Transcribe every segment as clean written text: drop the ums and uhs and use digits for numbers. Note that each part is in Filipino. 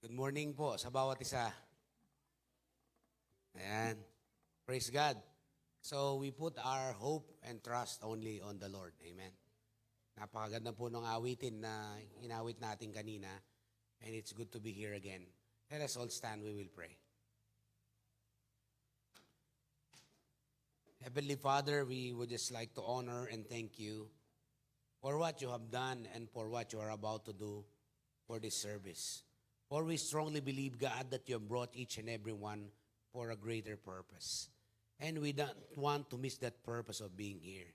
Good morning po sa bawat isa. Ayan. Praise God. So we put our hope and trust only on the Lord. Amen. Napakaganda po ng awitin na inawit natin kanina. And it's good to be here again. Let us all stand, we will pray. Heavenly Father, we would just like to honor and thank you for what you have done and for what you are about to do for this service. For we strongly believe, God, that you have brought each and every one for a greater purpose. And we don't want to miss that purpose of being here.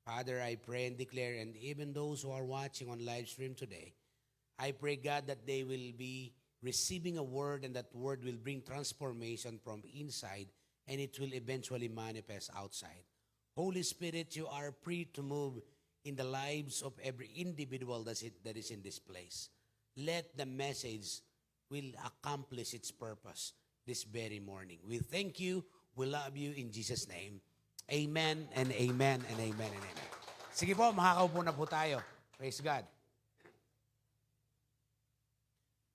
Father, I pray and declare, and even those who are watching on live stream today, I pray, God, that they will be receiving a word and that word will bring transformation from inside and it will eventually manifest outside. Holy Spirit, you are free to move in the lives of every individual that is in this place. Let the message will accomplish its purpose this very morning. We thank you. We love you in Jesus' name. Amen and amen and amen and amen. Sige po, makakaupo na po tayo. Praise God.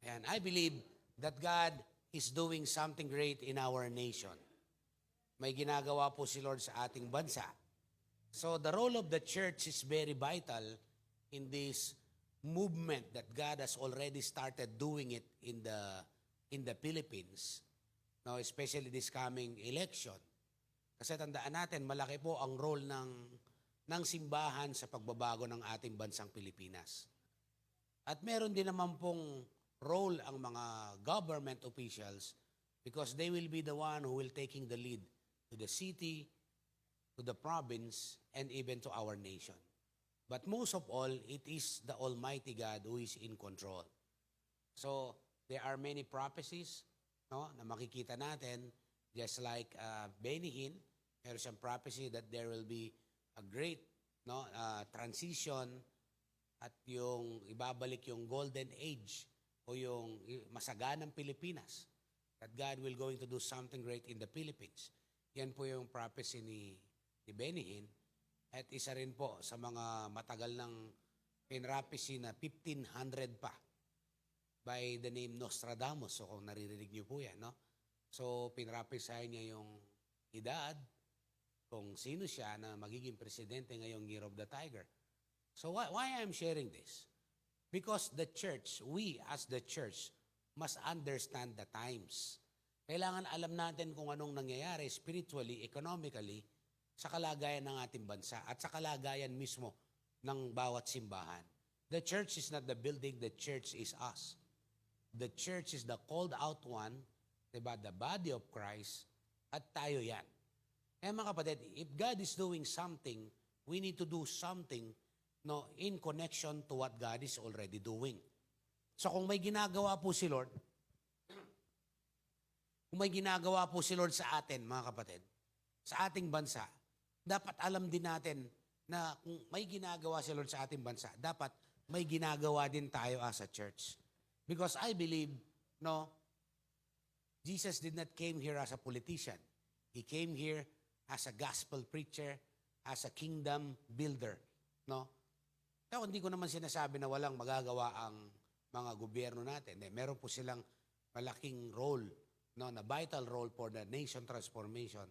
And I believe that God is doing something great in our nation. May ginagawa po si Lord sa ating bansa. So the role of the church is very vital in this movement that God has already started doing it in the Philippines. Now, especially this coming election. Kasi tandaan natin, malaki po ang role ng simbahan sa pagbabago ng ating bansang Pilipinas. At meron din naman pong role ang mga government officials because they will be the one who will taking the lead to the city, to the province, and even to our nation. But most of all, it is the Almighty God who is in control. So, there are many prophecies na makikita natin, just like Benny Hinn, meron siyang prophecy that there will be a great transition at yung ibabalik yung golden age o yung masaganang Pilipinas. That God will going to do something great in the Philippines. Yan po yung prophecy ni Benny Hinn. At isa rin po sa mga matagal ng pinrapisi na 1500 pa by the name Nostradamus. So kung naririnig niyo po yan, no? So pinrapisahan niya yung edad, kung sino siya na magiging presidente ngayong Year of the Tiger. So why I'm sharing this? Because the church, we as the church, must understand the times. Kailangan alam natin kung anong nangyayari spiritually, economically, sa kalagayan ng ating bansa at sa kalagayan mismo ng bawat simbahan. The church is not the building, the church is us. The church is the called out one, diba? The body of Christ, at tayo yan. Kaya mga kapatid, if God is doing something, we need to do something in connection to what God is already doing. So kung may ginagawa po si Lord, sa atin, mga kapatid, sa ating bansa, dapat alam din natin na kung may ginagawa si Lord sa ating bansa, dapat may ginagawa din tayo as a church. Because I believe, Jesus did not came here as a politician. He came here as a gospel preacher, as a kingdom builder. Kaya hindi ko naman sinasabi na walang magagawa ang mga gobyerno natin. Meron po silang malaking role, na vital role for the nation transformation.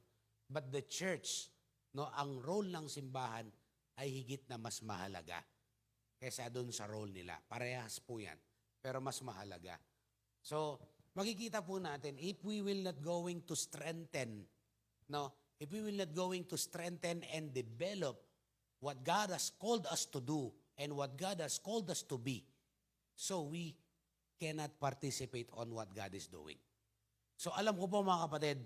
But the church, ang role ng simbahan ay higit na mas mahalaga kaysa doon sa role nila. Parehas po yan, pero mas mahalaga. So, makikita po natin, if we will not going to strengthen, if we will not going to strengthen and develop what God has called us to do and what God has called us to be, so we cannot participate on what God is doing. So alam ko po mga kapatid,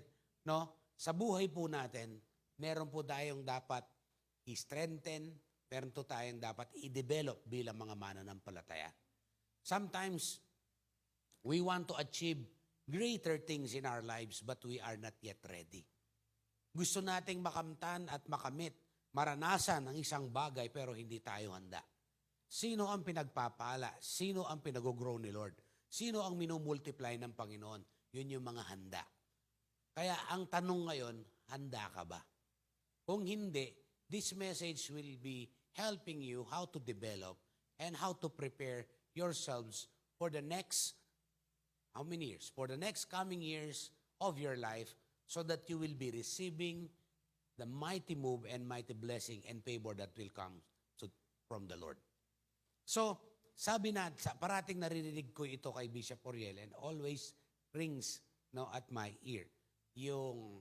sa buhay po natin, meron po tayong dapat i-strengthen, meron po tayong dapat i-develop bilang mga mananampalataya. Sometimes, we want to achieve greater things in our lives but we are not yet ready. Gusto nating makamtan at makamit, maranasan ang isang bagay pero hindi tayo handa. Sino ang pinagpapala? Sino ang pinag-grow ni Lord? Sino ang minumultiply ng Panginoon? Yun yung mga handa. Kaya ang tanong ngayon, handa ka ba? Kung hindi, this message will be helping you how to develop and how to prepare yourselves for the next How many years? For the next coming years of your life, so that you will be receiving the mighty move and mighty blessing and favor that will come from the Lord. So, sabi na, parating naririnig ko ito kay Bishop Oriel and always rings at my ear. Yung,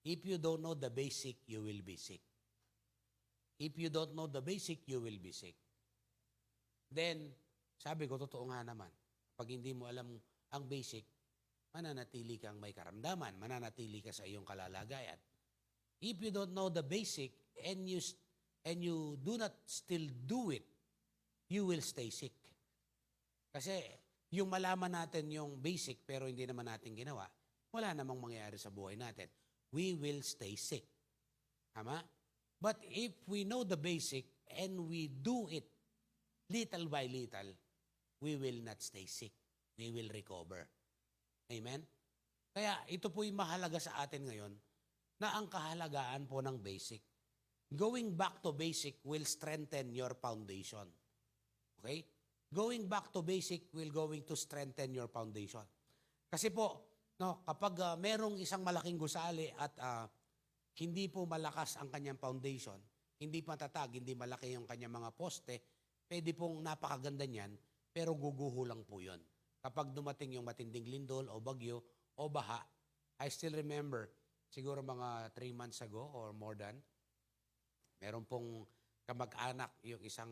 if you don't know the basic, you will be sick. If you don't know the basic, you will be sick. Then, sabi ko, totoo nga naman. Pag hindi mo alam ang basic, mananatili kang may karamdaman, mananatili ka sa iyong kalalagayan. If you don't know the basic and you do not still do it, you will stay sick. Kasi yung malaman natin yung basic pero hindi naman natin ginawa, wala namang mangyayari sa buhay natin. We will stay sick. Tama? But if we know the basic and we do it little by little, we will not stay sick. We will recover. Amen? Kaya ito po yung mahalaga sa atin ngayon na ang kahalagaan po ng basic. Going back to basic will strengthen your foundation. Okay? Going back to basic will going to strengthen your foundation. Kasi po, kapag merong isang malaking gusali at hindi po malakas ang kanyang foundation, hindi matatag, hindi malaki yung kanyang mga poste, pwede pong napakaganda niyan, pero guguho lang po yun. Kapag dumating yung matinding lindol o bagyo o baha, I still remember, siguro mga 3 months ago or more than, meron pong kamag-anak yung isang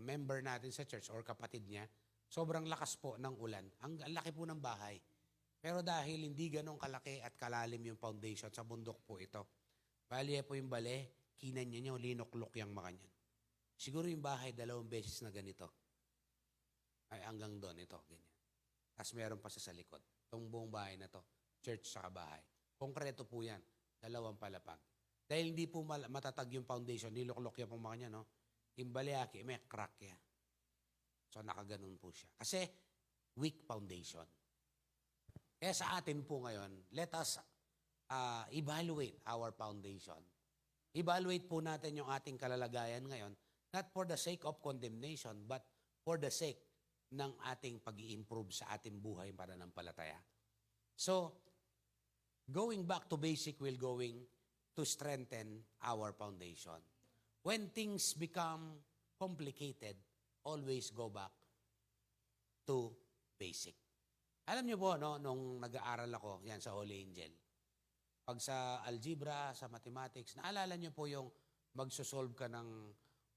member natin sa church or kapatid niya, sobrang lakas po ng ulan. Ang laki po ng bahay. Pero dahil hindi ganong kalaki at kalalim yung foundation, sa bundok po ito. Bali po yung bale, kinan niya linuklok yung mga niyan. Siguro yung bahay 2 beses na ganito. Ay hanggang doon ito, ganyan. Tapos meron pa sa likod. Itong buong bahay na to, church sa bahay. Konkreto po yan, 2 palapag. Dahil hindi po matatag yung foundation, niluklok yan po mga niya, no? Imbaleaki, may crack yan. So nakaganon po siya. Kasi weak foundation. Kaya sa atin po ngayon, let us evaluate our foundation. Evaluate po natin yung ating kalalagayan ngayon, not for the sake of condemnation, but for the sake ng ating pag-i-improve sa ating buhay pananampalataya. So, going back to basic will going to strengthen our foundation. When things become complicated, always go back to basic. Alam niyo po, nung nag-aaral ako, yan sa Holy Angel, pag sa algebra, sa mathematics, naalala niyo po yung magsosolve ka ng,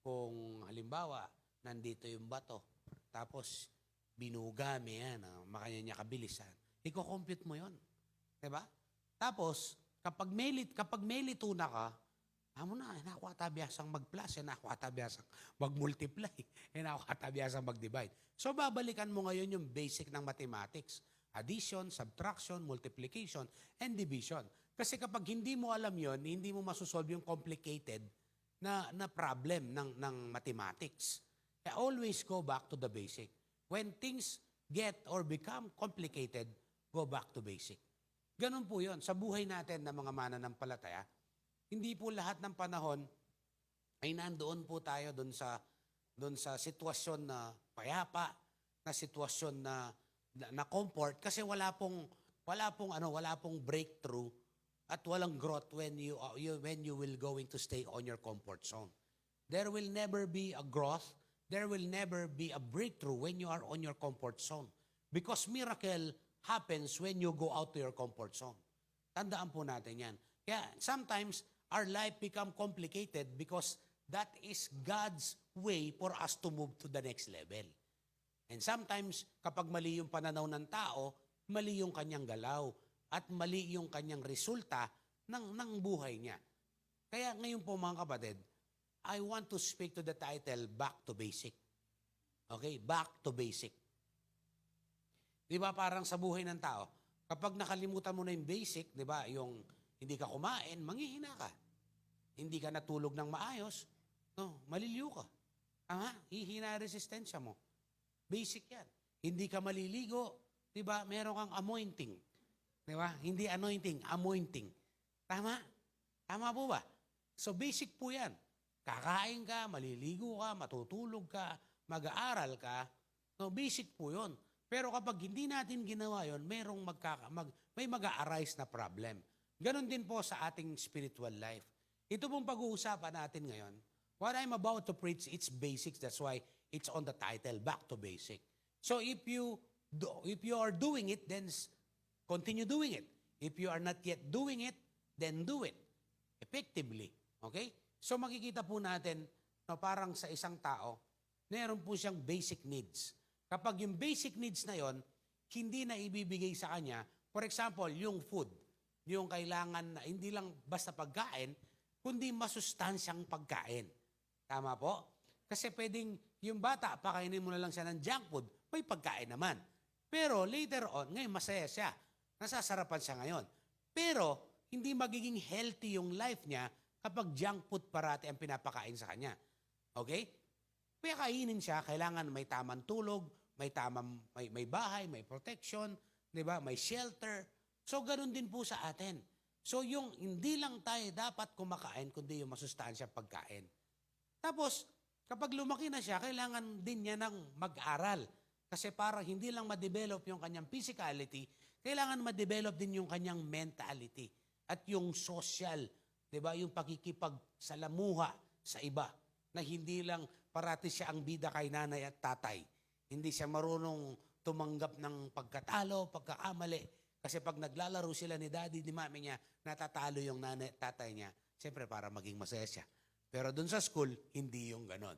kung halimbawa, nandito yung bato, tapos binugami yan, makanya niya kabilisan, i-compute mo yon, diba? Tapos, kapag may lito na ka, amo na, nakuha tabiasang mag-plus, nakuha tabiasang mag-multiply, nakuha tabiasang mag-divide. So, babalikan mo ngayon yung basic ng mathematics. Addition, subtraction, multiplication, and division. Kasi kapag hindi mo alam yon, hindi mo masosolve yung complicated na problem ng mathematics. Always go back to the basic. When things get or become complicated, go back to basic. Ganun po yun. Sa buhay natin na mga mananampalataya, hindi po lahat ng panahon ay nandoon po tayo doon sa sitwasyon na payapa, na sitwasyon na comfort kasi wala pong breakthrough at walang growth when you will going to stay on your comfort zone. There will never be a growth, there will never be a breakthrough when you are on your comfort zone because miracle happens when you go out to your comfort zone. Tandaan po natin yan. Kaya sometimes our life become complicated because that is God's way for us to move to the next level. And sometimes, kapag mali yung pananaw ng tao, mali yung kanyang galaw at mali yung kanyang resulta ng buhay niya. Kaya ngayon po mga kapatid, I want to speak to the title, Back to Basic. Okay? Back to Basic. Di ba parang sa buhay ng tao, kapag nakalimutan mo na yung basic, di ba, yung hindi ka kumain, manghihina ka. Hindi ka natulog ng maayos, maliliw ka. Hihina resistensya mo. Basic yan. Hindi ka maliligo, di ba, meron kang anointing. Di ba? Hindi anointing, anointing. Tama? Tama po ba? So basic po yan. Kakain ka, maliligo ka, matutulog ka, mag-aaral ka. No, basic po yun. Pero kapag hindi natin ginawa yon, may mag-a-arise na problem. Ganon din po sa ating spiritual life. Ito pong pag-uusapan natin ngayon, what I'm about to preach, it's basics. That's why it's on the title, Back to Basic. So if you are doing it, then continue doing it. If you are not yet doing it, then do it effectively. Okay? So makikita po natin, no, parang sa isang tao, meron po siyang basic needs. Kapag yung basic needs na yon, hindi na ibibigay sa kanya, for example, yung food, yung kailangan na hindi lang basta pagkain, kundi masustansyang pagkain. Tama po? Kasi pwedeng yung bata, pakainin mo na lang siya ng junk food, may pagkain naman. Pero later on, ngayon masaya siya. Nasasarapan siya ngayon. Pero hindi magiging healthy yung life niya kapag junk food parati ang pinapakain sa kanya. Okay? Kaya kainin siya, kailangan may tamang tulog, may bahay, may protection, 'di ba? May shelter. So ganoon din po sa atin. So yung hindi lang tayo dapat kumakain kundi yung masustansyang pagkain. Tapos kapag lumaki na siya, kailangan din niya ng mag-aral. Kasi para hindi lang ma-develop yung kanyang physicality, kailangan ma-develop din yung kanyang mentality at yung social, 'di ba? Yung pakikipagsalamuha sa iba na hindi lang parati siya ang bida kay nanay at tatay. Hindi siya marunong tumanggap ng pagkatalo, pagkakamali. Kasi pag naglalaro sila ni daddy, ni mami niya, natatalo yung nanay at tatay niya. Siyempre para maging masaya siya. Pero dun sa school, hindi yung ganon.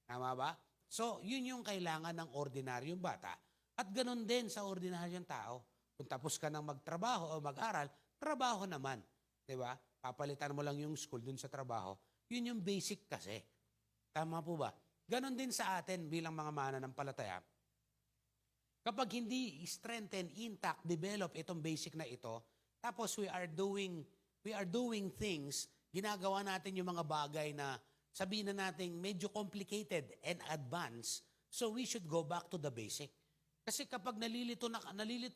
Tama ba? So, yun yung kailangan ng ordinaryong bata. At ganon din sa ordinaryong tao. Kung tapos ka ng magtrabaho o mag-aral, trabaho naman. Diba? Papalitan mo lang yung school dun sa trabaho. Yun yung basic kasi. Tama po ba? Ganon din sa atin bilang mga mananampalataya. Kapag hindi strengthen, intact, develop itong basic na ito, tapos we are doing things, ginagawa natin yung mga bagay na sabihin na natin medyo complicated and advanced, so we should go back to the basic. Kasi kapag nalilito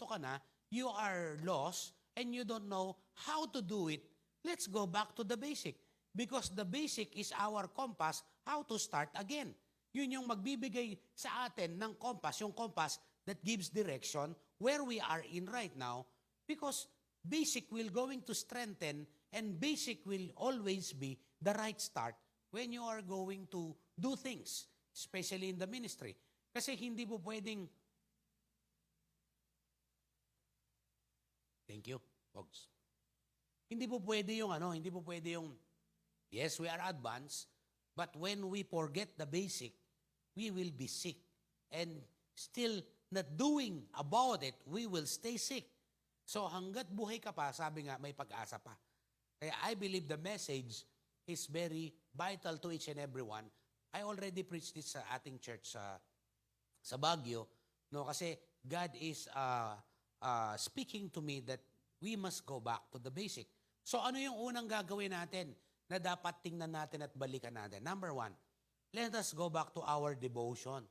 ka na, you are lost and you don't know how to do it, let's go back to the basic. Because the basic is our compass how to start again. Yun yung magbibigay sa atin ng compass, yung compass that gives direction where we are in right now, because basic will going to strengthen and basic will always be the right start when you are going to do things, especially in the ministry. Kasi hindi po pwedeng, thank you, folks. Hindi po pwede yung, yes, we are advanced, but when we forget the basic, we will be sick. And still not doing about it, we will stay sick. So hanggat buhay ka pa, sabi nga, may pag-asa pa. Kaya I believe the message is very vital to each and every one. I already preached this sa ating church sa Baguio, no, kasi God is speaking to me that we must go back to the basic. So ano yung unang gagawin natin na dapat tingnan natin at balikan natin? Number 1, let us go back to our devotion.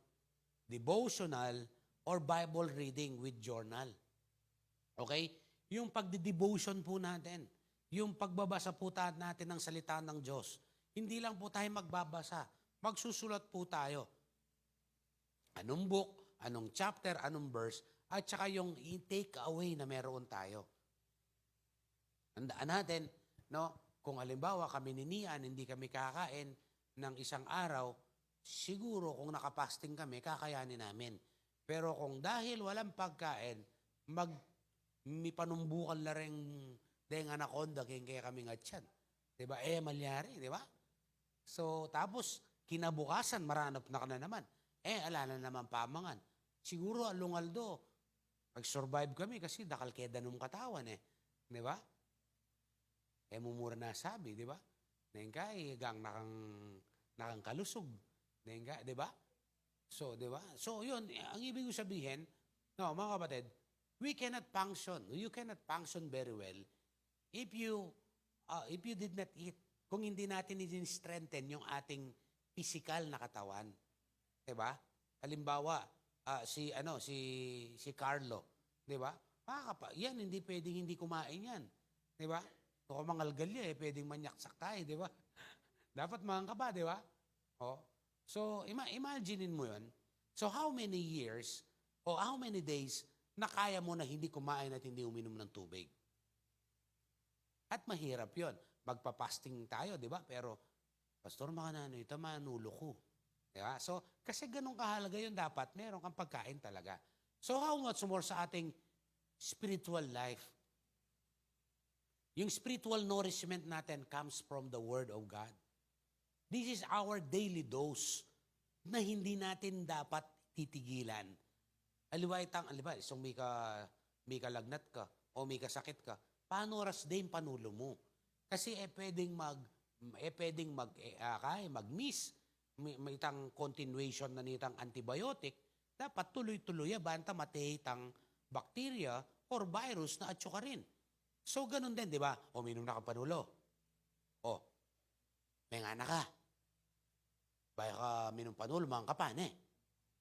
Devotional or Bible reading with journal. Okay? Yung pagdi-devotion po natin, yung pagbabasa po natin ng salita ng Diyos. Hindi lang po tayo magbabasa, magsusulat po tayo. Anong book, anong chapter, anong verse, at saka yung take away na meron tayo. Tandaan natin, no, kung halimbawa kami ni Nian, hindi kami kakain ng isang araw, siguro kung nakapasting kami, kakayanin namin. Pero kung dahil walang pagkain, may panumbukan na rin dahil anaconda, kaya kami nga tiyan. Diba? Malyari, diba? So, tapos, kinabukasan, maranap na ka na naman. Ala na naman pamangan. Siguro, Alungaldo, pag-survive kami kasi dakal keda nung katawan Diba? Mumura na sabi, diba? Nengkay, gang nakang kalusog. Nengkay, diba? So, di ba? So, yun, ang ibig ko sabihin, no, mga kapatid, we cannot function. You cannot function very well if you did not eat. Kung hindi natin i-strengthen yung ating physical na katawan. Di ba? Halimbawa, si Carlo, di ba? Yan, hindi pwedeng hindi kumain yan. Di ba? Kung mangalgalya, pwedeng manyaksak tayo, di ba? Dapat mga ba, di ba? Oh. So, imaginein mo yun. So, how many years O how many days na kaya mo na hindi kumain at hindi uminom ng tubig? At mahirap yon. Magpa-fasting tayo, di ba? Pero, Pastor, makanano ito, manulo ko. Di ba? So, kasi ganun kahalaga yun dapat, meron kang pagkain talaga. So, how much more sa ating spiritual life? Yung spiritual nourishment natin comes from the Word of God. This is our daily dose na hindi natin dapat titigilan. Aliba, isang may kalagnat ka o may kasakit ka, paano oras din panulo mo? Kasi pwedeng mag-miss. May itang continuation na nitang antibiotic, dapat tuloy-tuloy banta matehitang bacteria or virus na atyo ka rin. So, ganun din, di ba? O, minom na ka panulo. O, may nga na ka. Baya ka minom panulo, mga kapan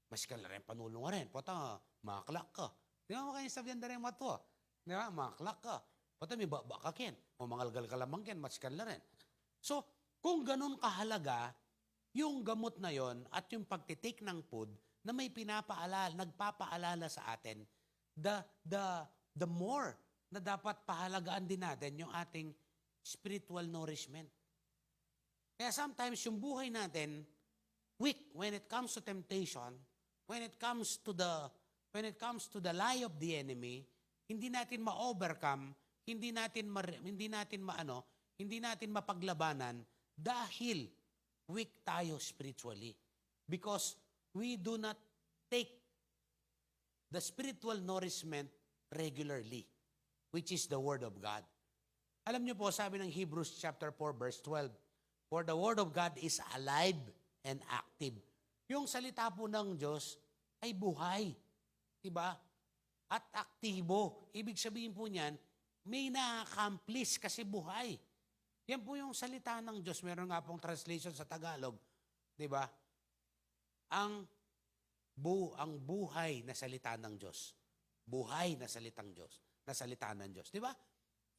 Mas ka rin panulo nga rin. Pata, maklak ka. Di ba kayo sabihan na rin mato? Di ba? Maklak ka. Pata, may bakakin. O mangalgal ka lamang kin, mas ka rin. So, kung ganun kahalaga, yung gamot na yon at yung pagtitake ng food na may nagpapaalala sa atin, the more na dapat pahalagaan din natin yung ating spiritual nourishment. Kaya sometimes yung buhay natin, weak when it comes to temptation, when it comes to the lie of the enemy, hindi natin ma-overcome, hindi natin mapaglabanan dahil weak tayo spiritually. Because we do not take the spiritual nourishment regularly, which is the Word of God. Alam niyo po, sabi ng Hebrews chapter 4, verse 12, for the Word of God is alive and active. Yung salita po ng Diyos ay buhay. Diba? At aktibo. Ibig sabihin po niyan, may na-accomplish kasi buhay. Yan po yung salita ng Diyos. Meron nga pong translation sa Tagalog. Diba? Ang buhay na salita ng Diyos. Buhay na salitang Diyos. Na salita ng Diyos. Diba?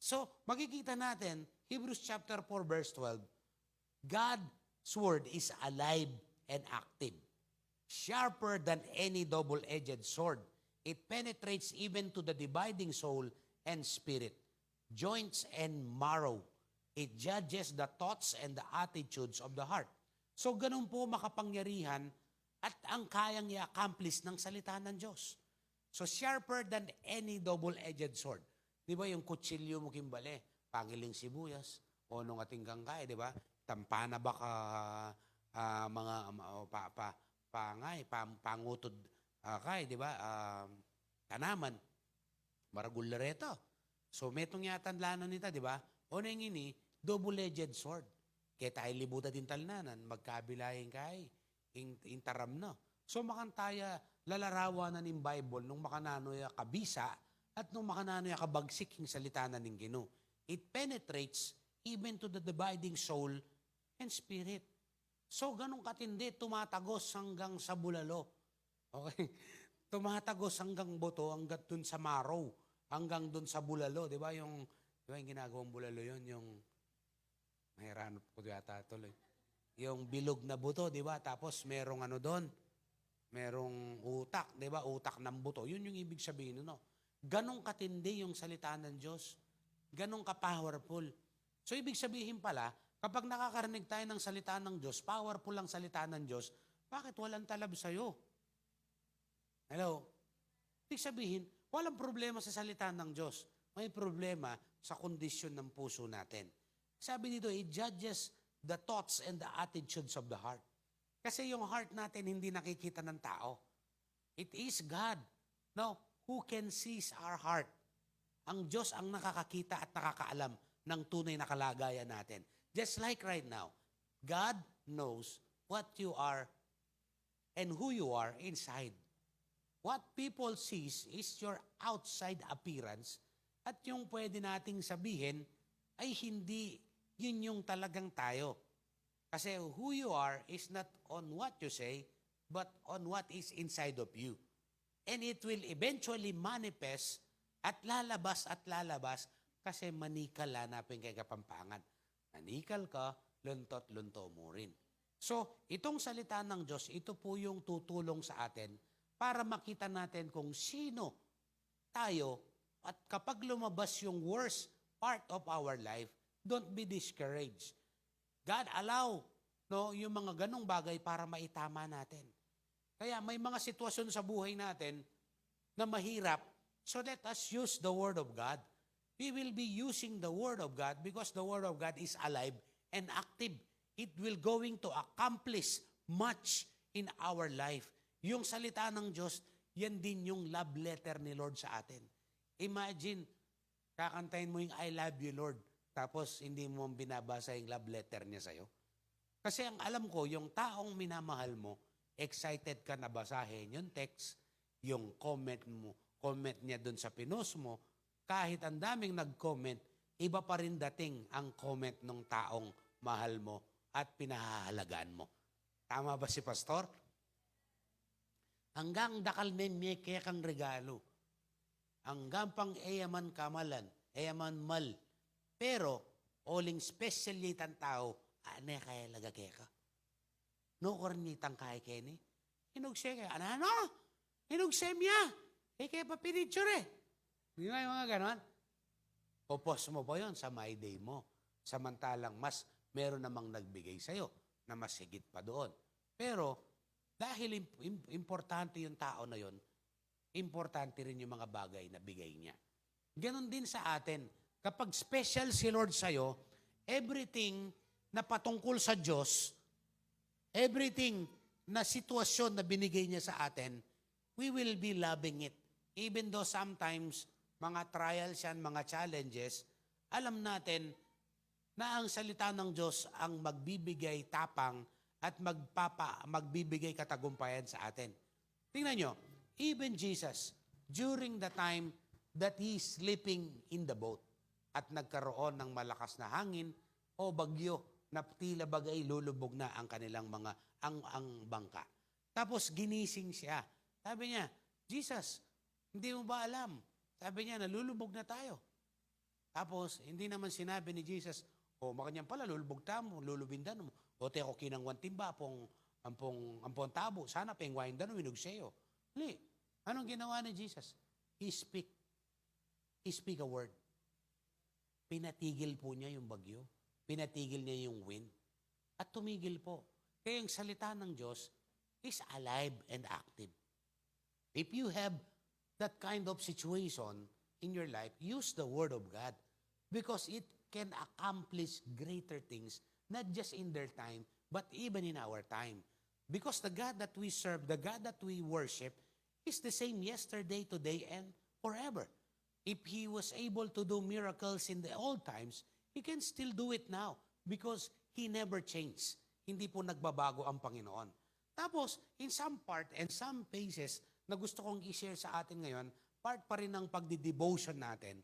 So, makikita natin, Hebrews chapter 4, verse 12, God's word is alive and active, sharper than any double-edged sword. It penetrates even to the dividing soul and spirit, joints and marrow. It judges the thoughts and the attitudes of the heart. So ganun po makapangyarihan at ang kayang i-accomplish ng salita ng Diyos. So sharper than any double-edged sword. Di ba yung kutsilyo mo kimbale, pangiling sibuyas, o nung ating gangkay, di ba? Tampana ba ka pangutod kay, di ba? Tanaman, maragulareto. So metong yatan lano nita, di ba? O nang ini, double-edged sword. Kaya tayo libuta din talnanan, magkabilayin kay, intaram no. So makantaya, lalarawan na ng Bible nung makananoy kabisa at nung makananoy kabagsik yung salita na ng Ginoo. It penetrates even to the dividing soul and spirit. So ganun katindi, tumatagos hanggang sa bulalo. Okay? Tumatagos hanggang buto, hanggang dun sa marrow, hanggang dun sa bulalo. Di ba yung ginagawang bulalo yun, yung mahirap ko yata tuloy. Yung bilog na buto, di ba? Tapos merong ano doon, merong utak, di ba? Utak ng buto. Yun yung ibig sabihin, no? Ganong katindi yung salita ng Diyos. Ganong ka-powerful. So ibig sabihin pala, kapag nakakarinig tayo ng salita ng Diyos, powerful ang salita ng Diyos, bakit walang talab sa'yo? Hello? Ibig sabihin, walang problema sa salita ng Diyos. May problema sa kondisyon ng puso natin. Sabi dito, it judges the thoughts and the attitudes of the heart. Kasi yung heart natin hindi nakikita ng tao. It is God. Now, who can sees our heart? Ang Diyos ang nakakakita at nakakaalam ng tunay na kalagayan natin. Just like right now, God knows what you are and who you are inside. What people sees is your outside appearance at yung pwede nating sabihin ay hindi yun yung talagang tayo. Kasi who you are is not on what you say, but on what is inside of you. And it will eventually manifest at lalabas kasi manikal hanapin kay Kapampangan. Nanikal ka, luntot-lunto mo rin. So, itong salita ng Diyos, ito po yung tutulong sa atin para makita natin kung sino tayo at kapag lumabas yung worst part of our life, don't be discouraged. God allow yung mga ganong bagay para maitama natin. Kaya may mga sitwasyon sa buhay natin na mahirap, so let us use the Word of God. We will be using the Word of God because the Word of God is alive and active. It will going to accomplish much in our life. Yung salita ng Diyos, yan din yung love letter ni Lord sa atin. Imagine, kakantayin mo yung I love you, Lord, tapos hindi mo binabasa yung love letter niya sa'yo. Kasi ang alam ko, yung taong minamahal mo, excited ka na basahin yung text, yung comment niya dun sa pinost mo, kahit ang daming nag-comment, iba pa rin dating ang comment ng taong mahal mo at pinahahalagaan mo. Tama ba si Pastor? Hanggang dakal nenye kaya kang regalo. Hanggang pang eyaman kamalan, eyaman mal. Pero, oling specialitan tao, ane kaya lagagay ka. No kornitang kaya keni. Hinugse kaya, ano? Hinugse miya. Kaya pa pinicture eh. Di ba yung mga ganon? Popost mo pa yun sa my day mo. Samantalang mas meron namang nagbigay sa'yo na mas higit pa doon. Pero dahil importante yung tao na yon, importante rin yung mga bagay na bigay niya. Ganon din sa atin. Kapag special si Lord sa'yo, everything na patungkol sa Diyos, everything na sitwasyon na binigay niya sa atin, we will be loving it. Even though sometimes, mga trials yan, mga challenges, alam natin na ang salita ng Diyos ang magbibigay tapang at magbibigay katagumpayan sa atin. Tingnan nyo, even Jesus, during the time that He is sleeping in the boat at nagkaroon ng malakas na hangin o bagyo na tila bagay lulubog na ang kanilang ang bangka. Tapos ginising siya. Sabi niya, Jesus, hindi mo ba alam? Sabi niya, nalulubog na tayo. Tapos, hindi naman sinabi ni Jesus, makanyang pala, lulubog tamo, lulubindan mo. O te ako kinangwan timba, ampong tabo, sana pengwain dan, winug sa'yo. Hindi. Anong ginawa ni Jesus? He speak a word. Pinatigil po niya yung bagyo. Pinatigil niya yung wind. At tumigil po. Kaya yung salita ng Diyos is alive and active. If you have that kind of situation in your life, use the Word of God because it can accomplish greater things, not just in their time, but even in our time. Because the God that we serve, the God that we worship, is the same yesterday, today, and forever. If He was able to do miracles in the old times, He can still do it now because He never changed. Hindi po nagbabago ang Panginoon. Tapos, in some part and some phases na gusto kong i-share sa atin ngayon, part pa rin ng pagdi-devotion natin,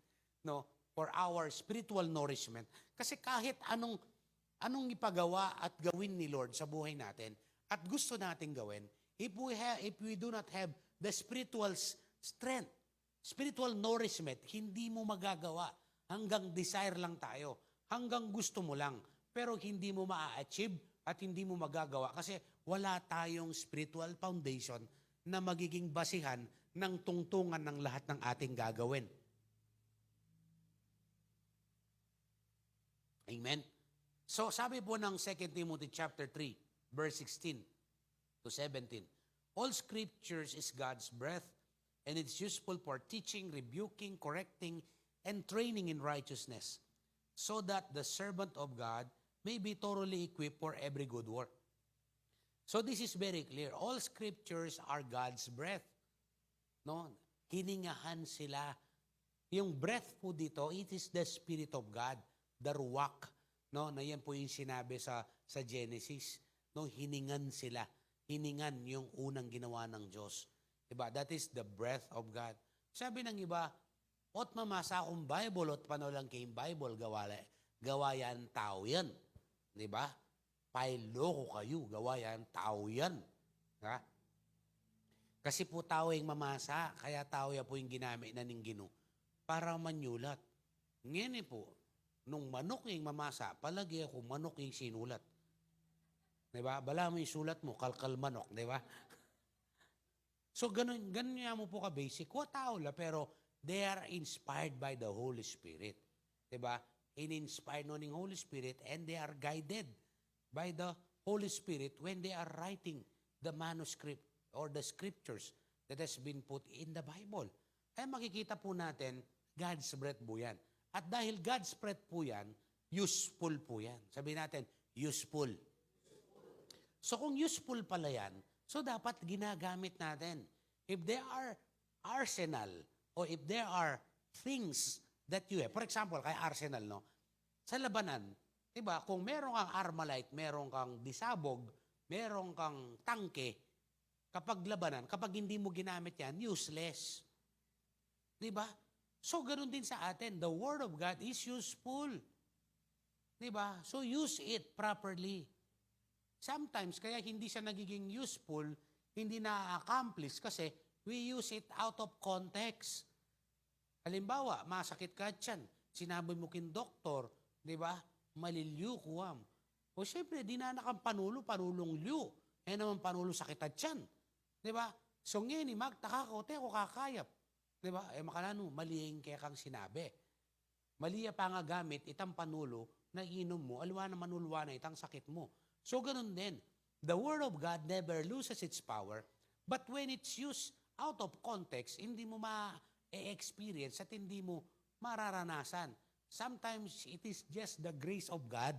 for our spiritual nourishment. Kasi kahit anong ipagawa at gawin ni Lord sa buhay natin, at gusto nating gawin, if we do not have the spiritual strength, spiritual nourishment, hindi mo magagawa. Hanggang desire lang tayo. Hanggang gusto mo lang. Pero hindi mo ma-achieve at hindi mo magagawa kasi wala tayong spiritual foundation na magiging basihan ng tungtungan ng lahat ng ating gagawin. Amen? So sabi po ng 2 Timothy chapter 3, verse 16 to 17, all scriptures is God's breath, and it's useful for teaching, rebuking, correcting, and training in righteousness, so that the servant of God may be thoroughly equipped for every good work. So this is very clear. All scriptures are God's breath. Hiningahan sila. Yung breath po dito, it is the Spirit of God, the ruach. Na yan po yung sinabi sa Genesis. Hiningan sila. Hiningan yung unang ginawa ng Diyos. Diba? That is the breath of God. Sabi ng iba, ot mamasa akong Bible, ot panolang kayong Bible, gawa yan tao yan. Diba? Pailoko kayo, gawa yan tao yan. Ha? Kasi po tao yung mamasa, kaya tao yan po yung ginamit na ning Ginoo para manyulat. Ngayon po, nung manok yung mamasa, palagi ako manok yung sinulat. Diba? Bala mo yung sulat mo, kalkal manok, diba? So, ganun nga mo po ka-basic. Tao la, pero they are inspired by the Holy Spirit. Diba? In-inspired ng Holy Spirit and they are guided by the Holy Spirit when they are writing the manuscript or the scriptures that has been put in the Bible. Kaya makikita po natin, God's breath po yan. At dahil God's breath po yan, useful po yan. Sabihin natin, useful. So kung useful pala yan, so dapat ginagamit natin. If there are arsenal or if there are things that you have, for example, kay arsenal, no? Sa labanan, diba, kung meron kang Armalite, meron kang disabog, meron kang tangke, kapag labanan, kapag hindi mo ginamit yan, useless. Diba? So, ganun din sa atin. The Word of God is useful. Diba? So, use it properly. Sometimes, kaya hindi siya nagiging useful, hindi na-accomplish kasi we use it out of context. Halimbawa, masakit ka dyan, sinabi mo kin doktor, di ba, malilyo kuwam. O syempre, dinana kang panulong liyo. Eh naman panulo sakit at dyan. Di ba? So ngayon, magtaka ko, ko kakayap. Di ba? Eh makalano, maliing kaya kang sinabi. Maliya pa nga gamit, itang panulo, na inom mo, alwa na manulwa na itang sakit mo. So ganun din. The Word of God never loses its power, but when it's used out of context, hindi mo ma-experience at hindi mo mararanasan. Sometimes it is just the grace of God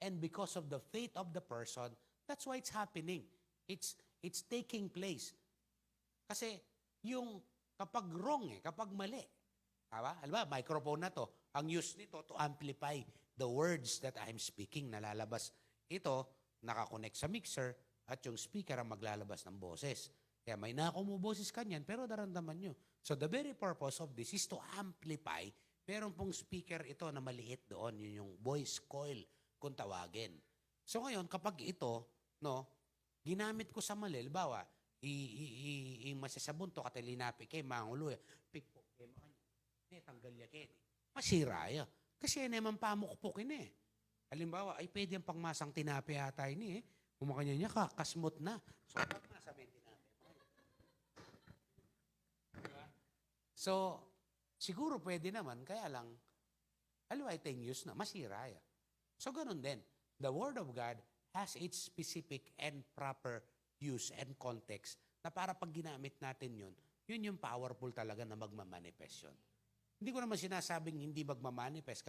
and because of the faith of the person, that's why it's happening. It's taking place. Kasi yung kapag wrong kapag mali, alam ba, microphone na to, ang use nito to amplify the words that I'm speaking, nalalabas ito, nakakonect sa mixer, at yung speaker ang maglalabas ng boses. Kaya may nakumuboses kanyan, pero daramdaman nyo. So the very purpose of this is to amplify. Meron pong speaker ito na maliit doon, yun yung voice coil kung tawagin. So ngayon, kapag ito, no, ginamit ko sa mali, bawa, masasabon to katalinapi kay mangulo, pikpok kay makanya, tanggal yakin. Masira ya. Kasi naman pamukpukin Halimbawa, ay pwede yung pangmasang tinapi ata ini Kumakanya niya, kakasmot na. So, ba't masabi yung tinapi? Diba? So, siguro pwede naman, kaya lang, alway tayong use na, masira ya. So, ganun din. The Word of God has its specific and proper use and context na para pag ginamit natin yun yung powerful talaga na magmamanifest yun. Hindi ko naman sinasabing hindi magmamanifest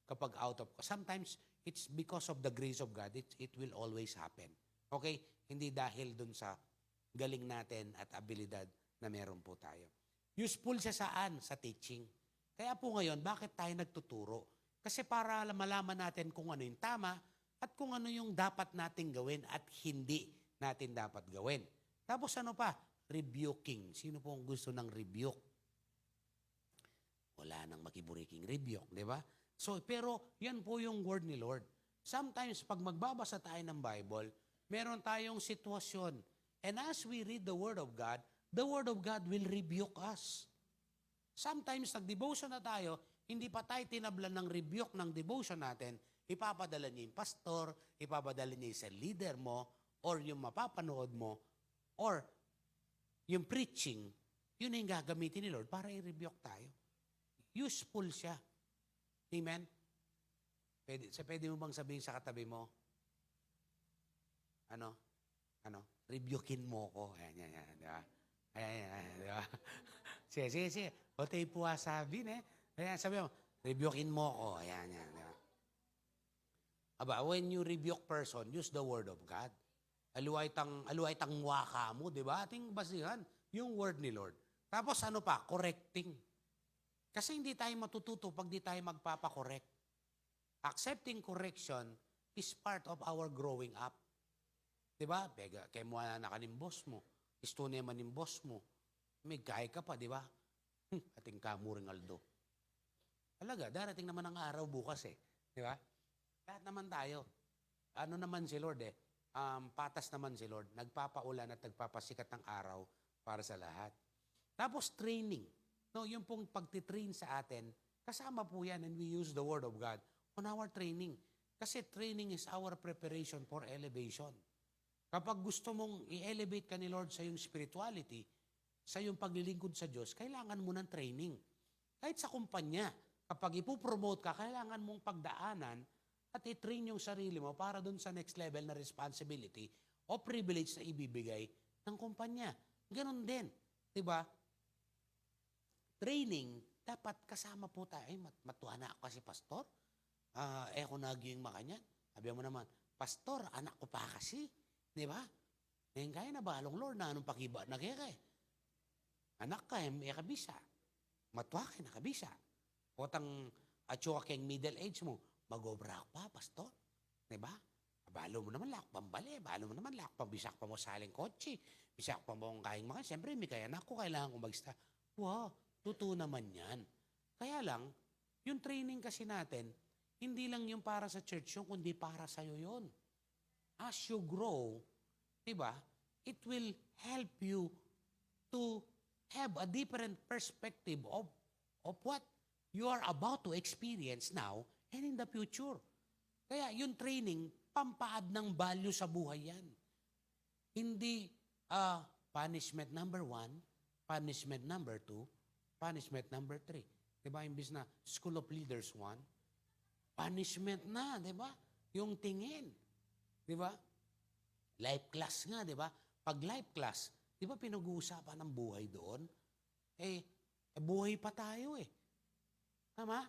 kapag out of... Sometimes, it's because of the grace of God, it will always happen. Okay? Hindi dahil dun sa galing natin at abilidad na meron po tayo. Useful siya saan? Sa teaching. Kaya po ngayon, bakit tayo nagtuturo? Kasi para malaman natin kung ano yung tama at kung ano yung dapat nating gawin at hindi natin dapat gawin. Tapos ano pa? Rebuking. Sino po ang gusto ng rebuke? Wala nang makiburiking rebuke, di ba? So, pero yan po yung word ni Lord. Sometimes, pag magbabasa tayo ng Bible, meron tayong sitwasyon. And as we read the Word of God will rebuke us. Sometimes, nag-devotion na tayo, hindi pa tayo tinablan ng rebuke ng devotion natin, ipapadala niya yung pastor, ipapadala niya sa leader mo, or yung mapapanood mo, or yung preaching, yun yung gagamitin ni Lord para i-rebuke tayo. Useful siya. Amen? Pwede mo bang sabihin sa katabi mo, rebukein mo ko. Ayan, di ba? Ayan, di ba? Sige. O tayo po sabi, Ayan, sabi mo, rebukein mo ko. Ayan, di ba? Aba, when you rebuke person, use the Word of God. Aluay tang waka mo, di ba? Ating basihan, yung Word ni Lord. Tapos ano pa? Correcting. Kasi hindi tayo matututo pag di tayo magpapakorek. Accepting correction is part of our growing up. Diba? Bega, kaya mo na kaning boss mo. Isto na man yung boss mo. May kaya ka pa, diba? Ating kamuring Aldo. Talaga, darating naman ang araw bukas Diba? Lahat naman tayo. Ano naman si Lord patas naman si Lord. Nagpapaulan at nagpapasikat ng araw para sa lahat. Tapos training. No, yung pong pagtitrain sa atin, kasama po yan and we use the Word of God on our training. Kasi training is our preparation for elevation. Kapag gusto mong i-elevate ka ni Lord sa iyong spirituality, sa iyong paglilingkod sa Diyos, kailangan mo ng training. Kahit sa kumpanya, kapag ipopromote ka, kailangan mong pagdaanan at i-train yung sarili mo para dun sa next level na responsibility o privilege na ibibigay ng kumpanya. Ganon din. Diba? Training, dapat kasama po tayo. Ay, matuwa na ako kasi pastor. Ako naging makanyan. Sabi mo naman, pastor, anak ko pa kasi. Diba? Ngayon kaya na balong Lord na anong pakiba na kaya kaya. Anak ka, may kabisa. Matuwa ka, nakabisa. Otang atsuwa kayong middle age mo, mag-obra pa, pastor. Diba? Balo mo naman lak pambali, balo mo naman lak pambisak pa mo saling kotse, bisak pa mo ang kaing mga, siyempre may kaya na ako, kailangan ko magsta. Wow, totoo naman yan. Kaya lang, yung training kasi natin, hindi lang yung para sa church yung, kundi para sa'yo yun. As you grow, diba, it will help you to have a different perspective of what you are about to experience now and in the future. Kaya yung training, pampaad ng value sa buhay yan. Hindi punishment number 1, punishment number 2, punishment number 3. Diba? Imbis na School of Leaders 1, punishment na, diba? Yung tingin. Diba? Life class nga, diba? Pag life class, diba pinag-uusapan ng buhay doon? Buhay pa tayo eh. Tama?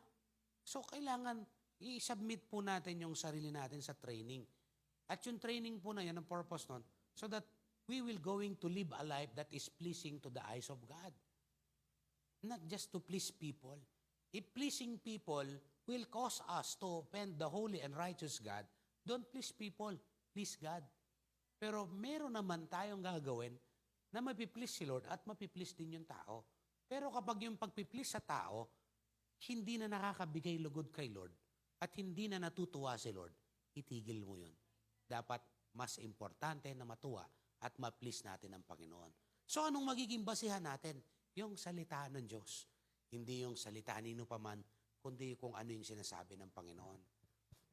So, kailangan i-submit po natin yung sarili natin sa training. At yung training po na yan, ang purpose nun, so that we will going to live a life that is pleasing to the eyes of God. Not just to please people. If pleasing people will cause us to offend the holy and righteous God, don't please people, please God. Pero meron naman tayong gagawin na mapiplease si Lord at mapiplease din yung tao. Pero kapag yung pagpiplease sa tao, hindi na nakakabigay lugod kay Lord at hindi na natutuwa si Lord, itigil mo yun. Dapat mas importante na matuwa at ma-please natin ang Panginoon. So anong magiging basihan natin? Yung salita ng Diyos. Hindi yung salita nino pa man, kundi kung ano yung sinasabi ng Panginoon.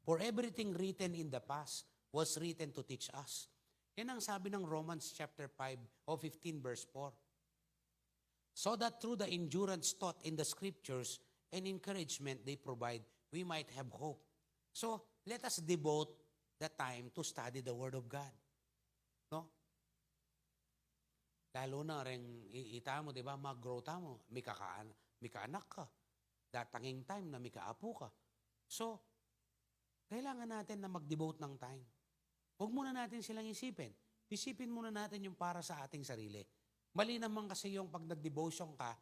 For everything written in the past was written to teach us. Yan ang sabi ng Romans chapter 5 o 15 verse 4. So that through the endurance taught in the scriptures and encouragement they provide, we might have hope. So, let us devote the time to study the Word of God. No? Lalo na rin, ita mo, di ba, mag-grow mo, may kaanak ka. Datanging time na may kaapo ka. So, kailangan natin na mag-devote ng time. Huwag muna natin silang isipin. Isipin muna natin yung para sa ating sarili. Mali naman kasi yung pag nag-devotion ka,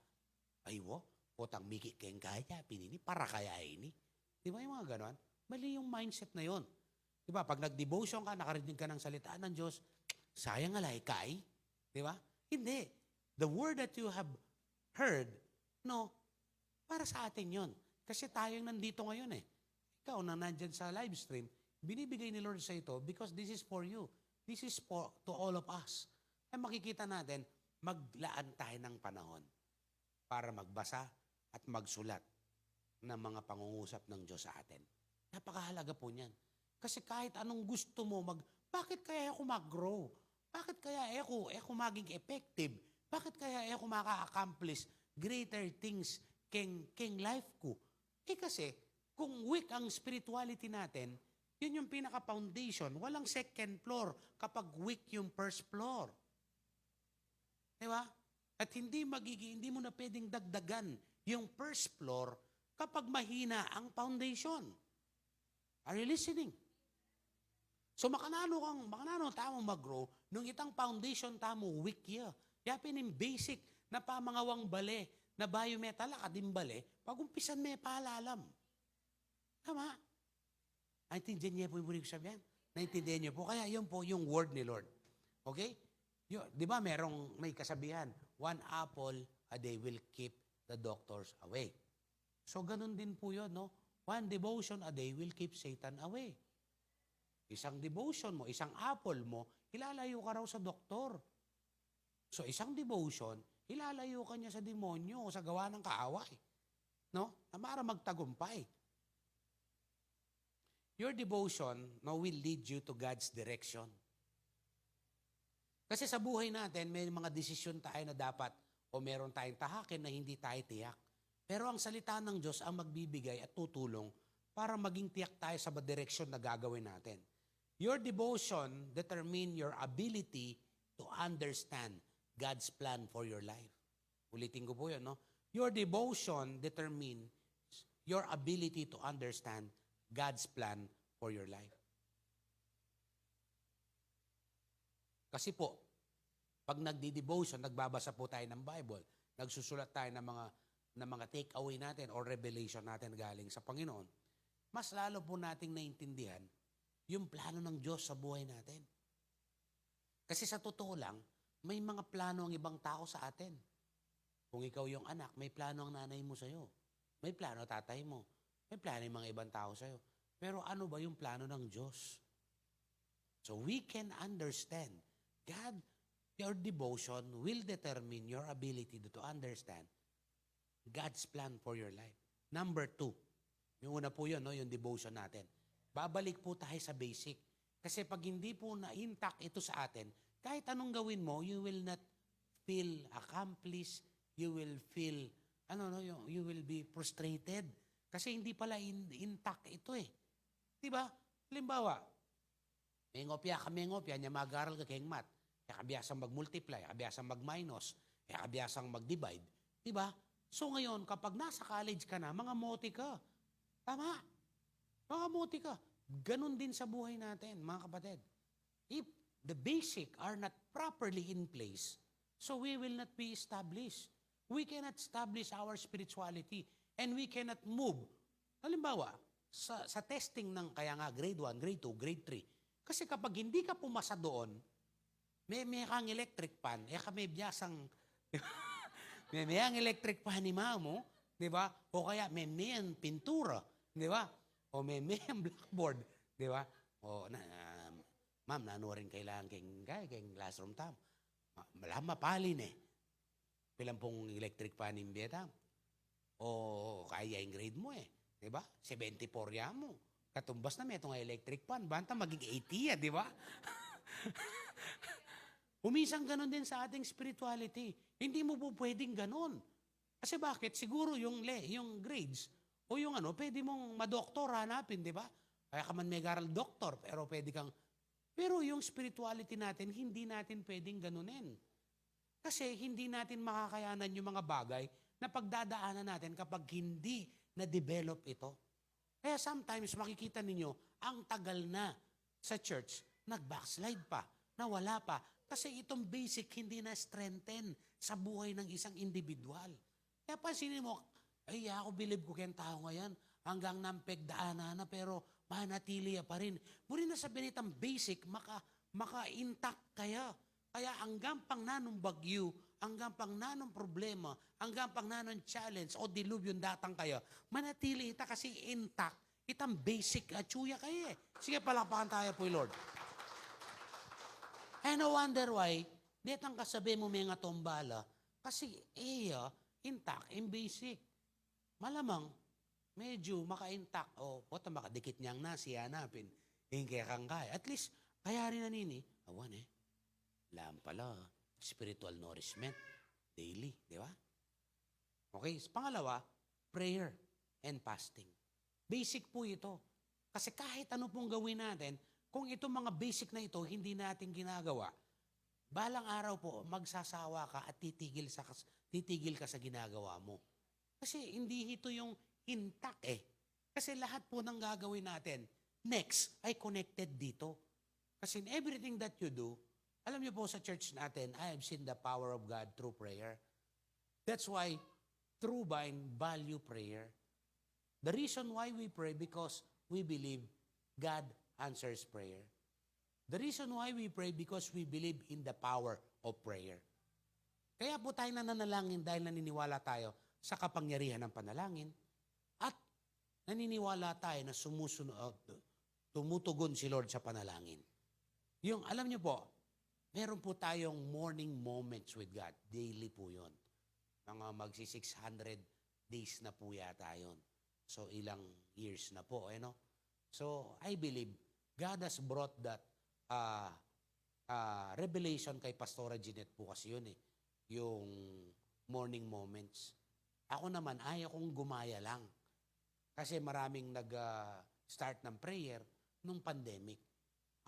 ay potang miki keng kaya, pinini, para kaya ini. Di ba yung mga ganon? Mali yung mindset na yon. Di ba? Pag nag-devotion ka, nakarinig ka ng salita ng Diyos, sayang alay kay. Di ba? Hindi. The word that you have heard, no, para sa atin yon. Kasi tayong nandito ngayon eh. Ikaw na nandyan sa live stream, binibigay ni Lord sa ito because this is for you. This is for to all of us. Ay makikita natin, maglaan tayo ng panahon para magbasa at magsulat ng mga pangungusap ng Diyos sa atin. Napakahalaga po niyan. Kasi kahit anong gusto mo, bakit kaya ako mag-grow? Bakit kaya ako maging effective? Bakit kaya ako maka-accomplish greater things keng life ko? Kasi kung weak ang spirituality natin, yun yung pinaka-foundation. Walang second floor kapag weak yung first floor. Di ba? At hindi mo na pwedeng dagdagan yung first floor kapag mahina ang foundation. Are you listening? So makanano tamo mag-grow nung itang foundation tamo weak ya. Yapin yung basic na pamangawang bale na biometal akadim bale pag-umpisan may palalam. Tama? Naintindihan niyo po yung sabihin? Naintindihan niyo po? Kaya yun po yung word ni Lord. Okay? Di ba may kasabihan, 1 apple a day will keep the doctors away. So ganun din po yun, no? 1 devotion a day will keep Satan away. Isang devotion mo, isang apple mo, ilalayo ka raw sa doktor. So isang devotion, ilalayo ka niya sa demonyo o sa gawa ng kaaway. No? Na para magtagumpay. Your devotion will lead you to God's direction. Kasi sa buhay natin, may mga desisyon tayo na dapat o meron tayong tahakin na hindi tayo tiyak. Pero ang salita ng Diyos ang magbibigay at tutulong para maging tiyak tayo sa direksyon na gagawin natin. Your devotion determine your ability to understand God's plan for your life. Ulitin ko po yun, no? Your devotion determine your ability to understand God's plan for your life. Kasi po, pag nagdi-devotion, nagbabasa po tayo ng Bible, nagsusulat tayo ng mga take-away natin or revelation natin galing sa Panginoon, mas lalo po nating naintindihan yung plano ng Diyos sa buhay natin. Kasi sa totoo lang, may mga plano ang ibang tao sa atin. Kung ikaw yung anak, may plano ang nanay mo sa'yo. May plano tatay mo. May plano yung mga ibang tao sa'yo. Pero ano ba yung plano ng Diyos? So we can understand God, your devotion will determine your ability to understand God's plan for your life. Number 2, yung una po yun, no, yung devotion natin. Babalik po tayo sa basic. Kasi pag hindi po na-intact ito sa atin, kahit anong gawin mo, you will not feel accomplished, you will feel, you will be frustrated. Kasi hindi pala intact ito eh. Diba? Halimbawa, mengopya, niya mag-aral ka kayong math. Kabiyasang mag-multiply, kabiyasang mag-minus, kabiyasang mag-divide. Diba? So ngayon, kapag nasa college ka na, mga mote ka. Tama. Mga mote ka. Ganon din sa buhay natin, mga kapatid. If the basic are not properly in place, so we will not be established. We cannot establish our spirituality and we cannot move. Halimbawa, sa testing ng kaya nga grade 1, grade 2, grade 3. Kasi kapag hindi ka pumasa doon, may kang electric fan, kami biyasang, may ang electric fan ni mamo, di ba? O kaya may ang pintura, di ba? O may ang blackboard, di ba? O, ma'am, nano rin kailangan kayong classroom tam. Malam mapalin eh. Pilang pong electric fan yung biyata. O, kaya yung grade mo eh. Di ba? 74 yan mo. Katumbas na may itong electric fan. Banta maging 80 yan, di ba? Umisang ganon din sa ating spirituality. Hindi mo po pwedeng ganon. Kasi bakit? Siguro yung grades o yung pwede mong madoktor hanapin, di ba? Kaya ka man may garal doktor, pero yung spirituality natin, hindi natin pwedeng ganunin. Kasi hindi natin makakayanan yung mga bagay na pagdadaanan natin kapag hindi na-develop ito. Kaya sometimes makikita ninyo, ang tagal na sa church, nag-backslide pa, nawala pa. Kasi itong basic hindi na-strengthen sa buhay ng isang individual. Kaya pansinin mo, ako believe ko kayong tao ngayon, hanggang nampegdaanan na pero manatili pa rin. Muli na sabihin itong basic, maka-intact kaya. Kaya hanggang pang nanong bagyo, hanggang pang nanong problema, hanggang pang nanong challenge o dilubyon datang kaya, manatili ita kasi intact. Itang basic at tsuya kayo eh. Sige, palapakan tayo po, Lord. And no wonder why, detang kasabi mo mga tombala, kasi intact, in basic. Malamang, medyo maka-intact, makadikit niyang nasiyanapin, kaya kang kaya. At least, kaya rin nanini, awan lam pala, spiritual nourishment, daily, di ba? Okay, pangalawa, prayer and fasting. Basic po ito. Kasi kahit ano pong gawin natin, kung itong mga basic na ito, hindi natin ginagawa, balang araw po, magsasawa ka at titigil ka sa ginagawa mo. Kasi hindi ito yung intact eh. Kasi lahat po ng gagawin natin, next, ay connected dito. Kasi in everything that you do, alam niyo po sa church natin, I have seen the power of God through prayer. That's why true vine value prayer. The reason why we pray, because we believe God answers prayer. The reason why we pray, because we believe in the power of prayer. Kaya po tayo nananalangin dahil naniniwala tayo sa kapangyarihan ng panalangin at naniniwala tayo na tumutugon si Lord sa panalangin. Yung, alam niyo po, meron po tayong morning moments with God. Daily po yun. Mga magsi-600 days na po yata yun. So, ilang years na po, no? So, I believe God has brought that revelation kay Pastora Jeanette po kasi yun eh. Yung morning moments. Ako naman, ayaw kong gumaya lang. Kasi maraming nag-start ng prayer nung pandemic.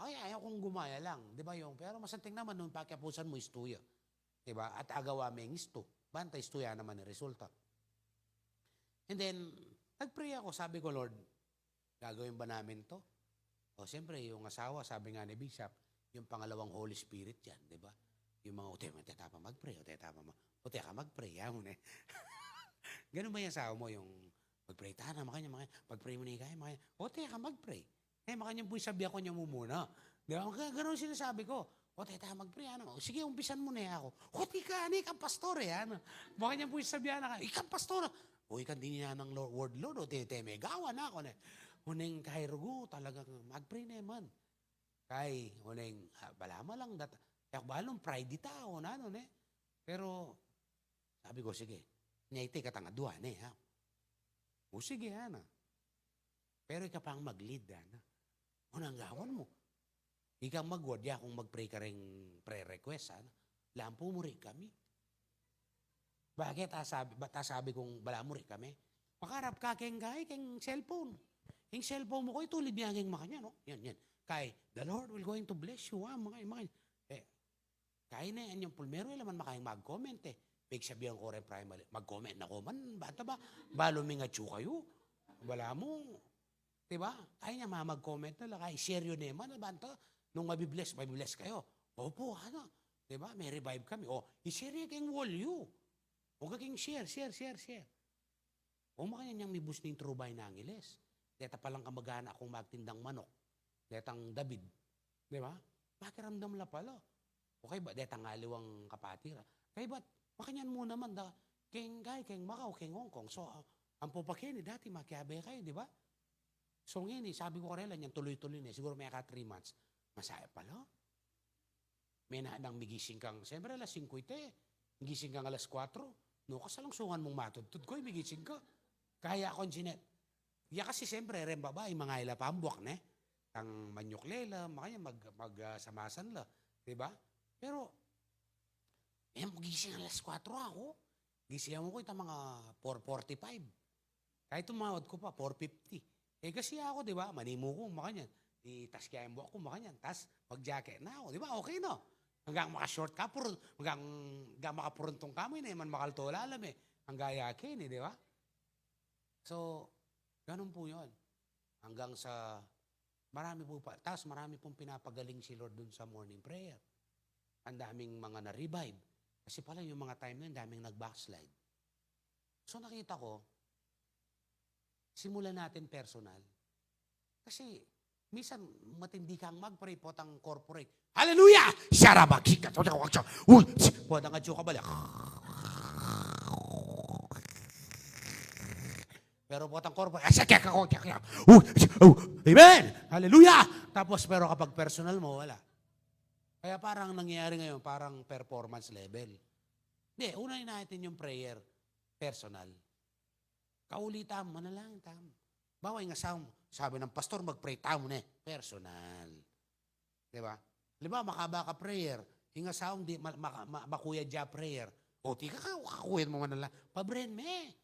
Ay, ayaw kong gumaya lang. Di ba yung, pero masanting naman nung pakiapusan mo istuya. Di ba? At agawa may isto. Banta istuya naman ang resulta. And then, nag-pray ako. Sabi ko, Lord, gagawin ba namin to? O, siyempre, yung asawa, sabi nga ni Bishop, yung pangalawang Holy Spirit yan, di ba? Yung mga, teta pa mag-pray, teka mag-pray, yan eh. Ganun ba yung asawa mo, yung mag-pray, makanya, pag-pray mo na ikaya, teka mag-pray. Makanya po sabi ako niya mo muna. Di ba? Ganun sinasabi ko. Teta mag-pray, sige, umpisan mo na ako. Tika, ikaw pastor, Makanya po sabi na, ikaw pastor. Ikan din niya ng word Lord, may gawa na ako na. Uneng kay Rugo, talagang mag-pray naman. Kay, uneng, balama lang, kaya balong pride tao na, Pero, sabi ko, sige, naiti ka tangaduan, ha? O sige, Pero ikaw pang mag-lead, Unang gawin mo. Ikaw mag-word, kung mag-pray ka rin pre-request, lampo mo rin kami. Bakit? Sabi kong bala mo rin kami. Makarap ka keng cellphone. Yung cellphone mo ko, ito libiyaging makanya, no? Yan. Kay, the Lord will going to bless you, mga. Kaya na yan yung pulmero, naman makayang mag-comment, Big sabihan ko rin primary, mag-comment na ko man, bata ba? Baluming at kayo. Wala mo. Diba? Kaya niya mag-comment na lang, kaya share yun naman, banta. Nung mabibless kayo. Opo, Diba? May revive kami. I-share yung kayong wall you. Huwag kayong share. Makanya niyang may bus ng trubay na angiles. Deta palang kamagana akong magtindang manok. Detang David. Di ba? Makiramdam la pala. Okay ba? Detang aliwang kapatira. Kaya ba't? Makanyan mo naman keng Macau, keng Hong Kong. So, ang pupakini dati makiabe kayo, di ba? So, ngayon, sabi ko karela niyan, tuloy-tuloy na. Siguro may 3 months. Masaya pala. May naanang migising kang, siyempre alas 5 Migising kang alas 4. No, kasalangsungan mong matutod ko, imigising ka. Kaya akong sinet. Kasi siyempre, rin babae, mga ila pambuak na ang manyok lela, makanya magsamasan la. Diba? Pero, magising alas 4 ako. Gising mo ko ito mga 4:45. Kahit tumawad ko pa, 4:50. Kasi ako, diba, manimo ko, makanya. Tas kaya mo ako, makanya. Tas, mag-jacket na ako. Diba? Okay, no? Hanggang maka-short ka, hanggang makapuruntong kami na, man makaltola alam ang gayakin, di ba? So, ganun po yun. Hanggang sa, marami pong pinapagaling si Lord dun sa morning prayer. Ang daming mga na-revive. Kasi pala yung mga time na yun, daming nag-backslide. So, nakita ko, simulan natin personal. Kasi, minsan, matindi kang mag-pray po ang corporate. Hallelujah! Sharabakika! Puwata nga ka balik. Pero po ang corporate. Amen! Hallelujah! Tapos, pero kapag personal mo, wala. Kaya parang nangyayari ngayon, parang performance level. Hindi, unahin natin yung prayer personal. Kaulitan, manalangin tam. Bawa yung sabi ng pastor, mag-pray tamo na personal. Diba? Diba, makaba ka prayer. Yung asawang di, makuya dya prayer. Di ka kakuyan mo manala. Pabren me.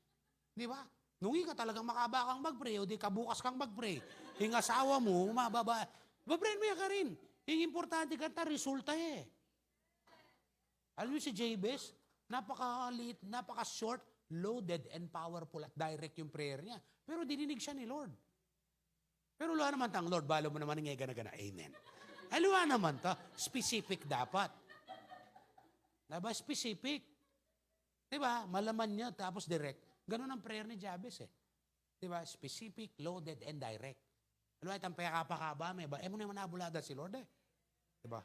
Diba? Nung ka talagang makaba kang mag-pray, di ka bukas kang mag-pray. Yung asawa mo, mababa. Pabren me ka rin. Yung importante ka resulta Alam mo si Jabez, napaka-liit, napaka-short, loaded and powerful at direct yung prayer niya. Pero dininig siya ni Lord. Pero luha naman tang Lord, balo mo naman ng gana-gana. Amen. Ay luha naman ta. Specific dapat. Diba? Specific. Diba? Malaman niya, tapos direct. Ganun ang prayer ni Jabez Diba? Specific, loaded, and direct. Luha itang payakapakaba, may ba? Mo naman nabulada si Lord Diba?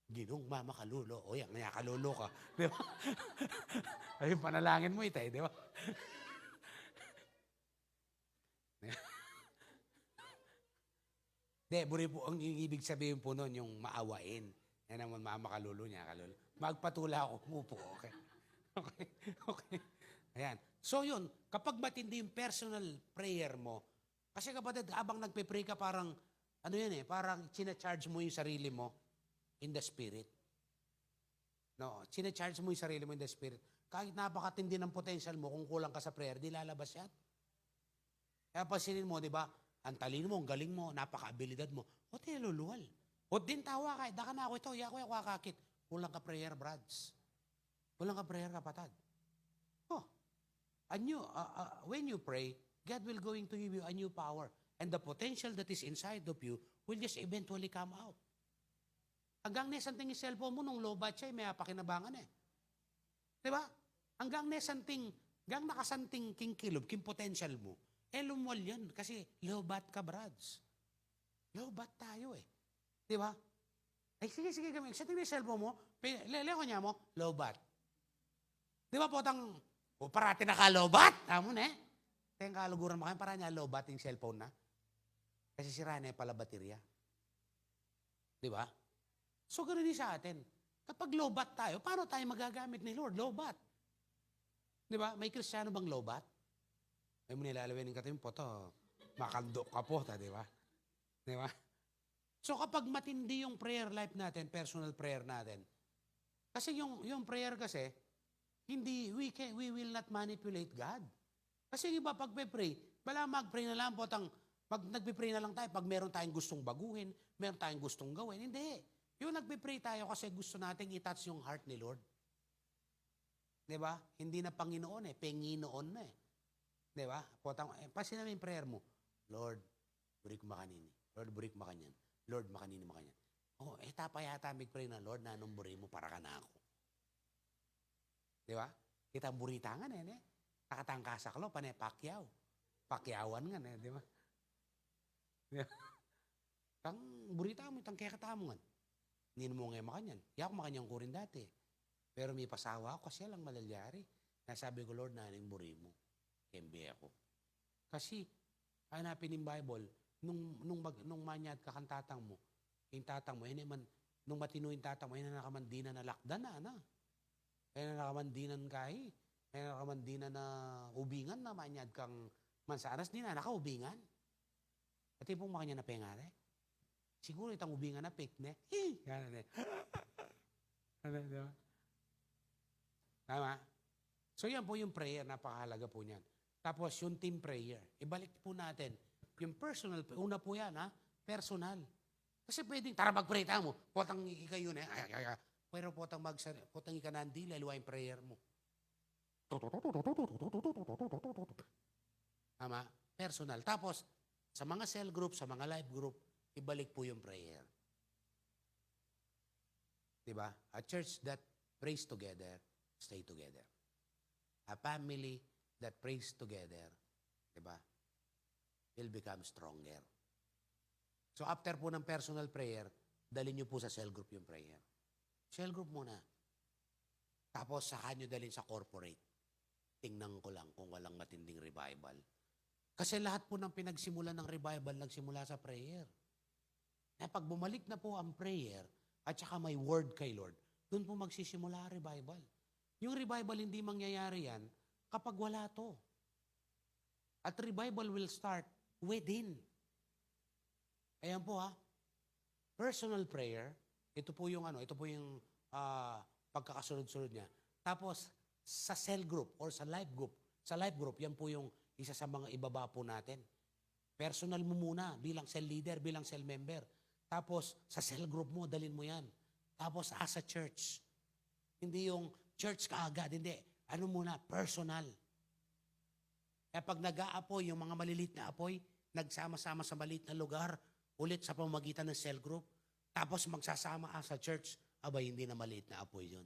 Ginong mama kalulo. O yan, nayakalulo ka. Diba? Ayun, panalangin mo diba? Buri po, ang ibig sabihin po nun, yung maawain. Yan naman, mama kalulo niya, kalulo. Magpatula ako, umupo, okay? Okay. Ayan. So yun, kapag matindi yung personal prayer mo, kasi kapatid, habang nagpe-pray ka, parang, parang sinacharge mo yung sarili mo in the spirit. No, sinacharge mo yung sarili mo in the spirit. kahit napakatindi ng potential mo, kung kulang ka sa prayer, di lalabas yan. Kaya pasinin mo, di ba? Ang talino mo, ang galing mo, napaka-abilidad mo. O tinaluluwal. O din tawa ka, daka na ako ito, yako yung kakakit. Kulang ka prayer, brads. Kulang ka prayer, kapatid. Oh, when you pray, God will going to give you a new power. And the potential that is inside of you will just eventually come out. Hanggang nesanting yung cellphone mo, nung low bat siya, may apakinabangan eh. Di ba? Hanggang nakasanting king kilob, king potential mo, lumwal yan. Kasi low bat ka, brads. Low bat tayo eh. Di ba? Ay, sige, kami. Sa tingin yung cellphone mo, leko niya mo, low bat. Di ba potang, parati naka-low bat? Tamo na eh. Kaya kaluguran mo kayo, para niya low bat yung cellphone na. Kasi sira na pala baterya. Di ba? So, ganoon din sa atin. Kapag low bat tayo, paano tayo magagamit ni Lord? Low bat. Di ba? May Kristiyano bang low bat? Ay mo nilalawin ka tayo po to. Makando ka po, di ba? Di ba? So, kapag matindi yung prayer life natin, personal prayer natin, kasi yung prayer kasi, we will not manipulate God. Kasi iba pag pray, bala mag-pray na lang po, pag nagpipray na lang tayo, pag meron tayong gustong baguhin, meron tayong gustong gawin, hindi. Yung nagpipray tayo kasi gusto nating i-touch yung heart ni Lord. Diba? Hindi na Panginoon Panginoon na Di ba? Pasin namin yung prayer mo. Lord, burik makanini. Lord, burik makanyan. Lord, makanini makanyan. Tapa yata pray na, Lord, nanong buri mo para ka na ako. Di ba? Kita buritangan Nakatangkasak lo, Pacquiao. Pacquiawan nga di ba? Tang burita mo, tang kaya katamo nga. Hindi mo ngayon makanyan. Yak makanyan ko rin dati. Pero may pasawa ako kasi lang malalyari. Nasabi ko, Lord, naning buri mo. Kembe ako. Kasi, hanapin yung Bible, nung manyad ka kang tatang mo, yung tatang mo, nung matino yung tatang mo, nakamandinan na lakdan na. Nakamandinan kahi. Nakamandinan na ubingan na manyad kang mansanas, di na nakaubingan. At pong makanya na pengare. Siguro itang ubingan na pikne. Gano'n diba? Tama? So yan po yung prayer, napakahalaga po niyan. Tapos yung team prayer, ibalik po natin. Yung personal, una po yan personal. Kasi pwedeng, tara mag-pray tayo mo. Potang ikayo na pero potang ikanandi, lalawa yung prayer mo. Tama? Personal. Tapos, sa mga cell group, sa mga life group, ibalik po yung prayer. Diba? A church that prays together, stay together. A family that prays together, diba? Will become stronger. So after po ng personal prayer, dalhin nyo po sa cell group yung prayer. Cell group muna. Tapos saka nyo dalhin sa corporate. Tingnan ko lang kung walang matinding revival. Kasi lahat po ng pinagsimulan ng revival, nagsimula sa prayer. Kaya pag bumalik na po ang prayer, at saka may word kay Lord, doon po magsisimula ang revival. Yung revival, hindi mangyayari yan kapag wala to. At revival will start within. Ayan po personal prayer, ito po yung pagkakasunod-sunod niya. Tapos, sa cell group or sa life group, yan po yung isa sa mga ibaba po natin. Personal mo muna bilang cell leader, bilang cell member. Tapos, sa cell group mo, dalin mo yan. Tapos, as a church. Hindi yung church kaagad, hindi. Ano muna, personal. Kaya pag nag-aapoy, yung mga malilit na apoy, nagsama-sama sa maliit na lugar, ulit sa pamamagitan ng cell group, tapos magsasama sa church, hindi na maliit na apoy yun.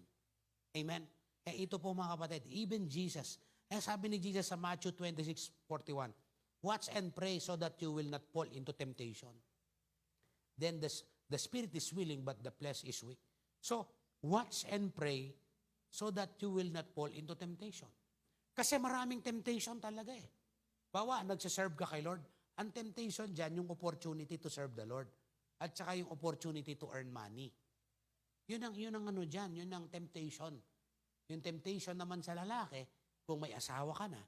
Amen? Kaya ito po mga kapatid, even Jesus, sabi ni Jesus sa Matthew 26:41, watch and pray so that you will not fall into temptation. Then the spirit is willing, but the flesh is weak. So, watch and pray so that you will not fall into temptation. Kasi maraming temptation talaga Bawa, nagsiserve ka kay Lord. Ang temptation dyan, yung opportunity to serve the Lord. At saka yung opportunity to earn money. Yun ang dyan, yun ang temptation. Yung temptation naman sa lalaki, kung may asawa ka na,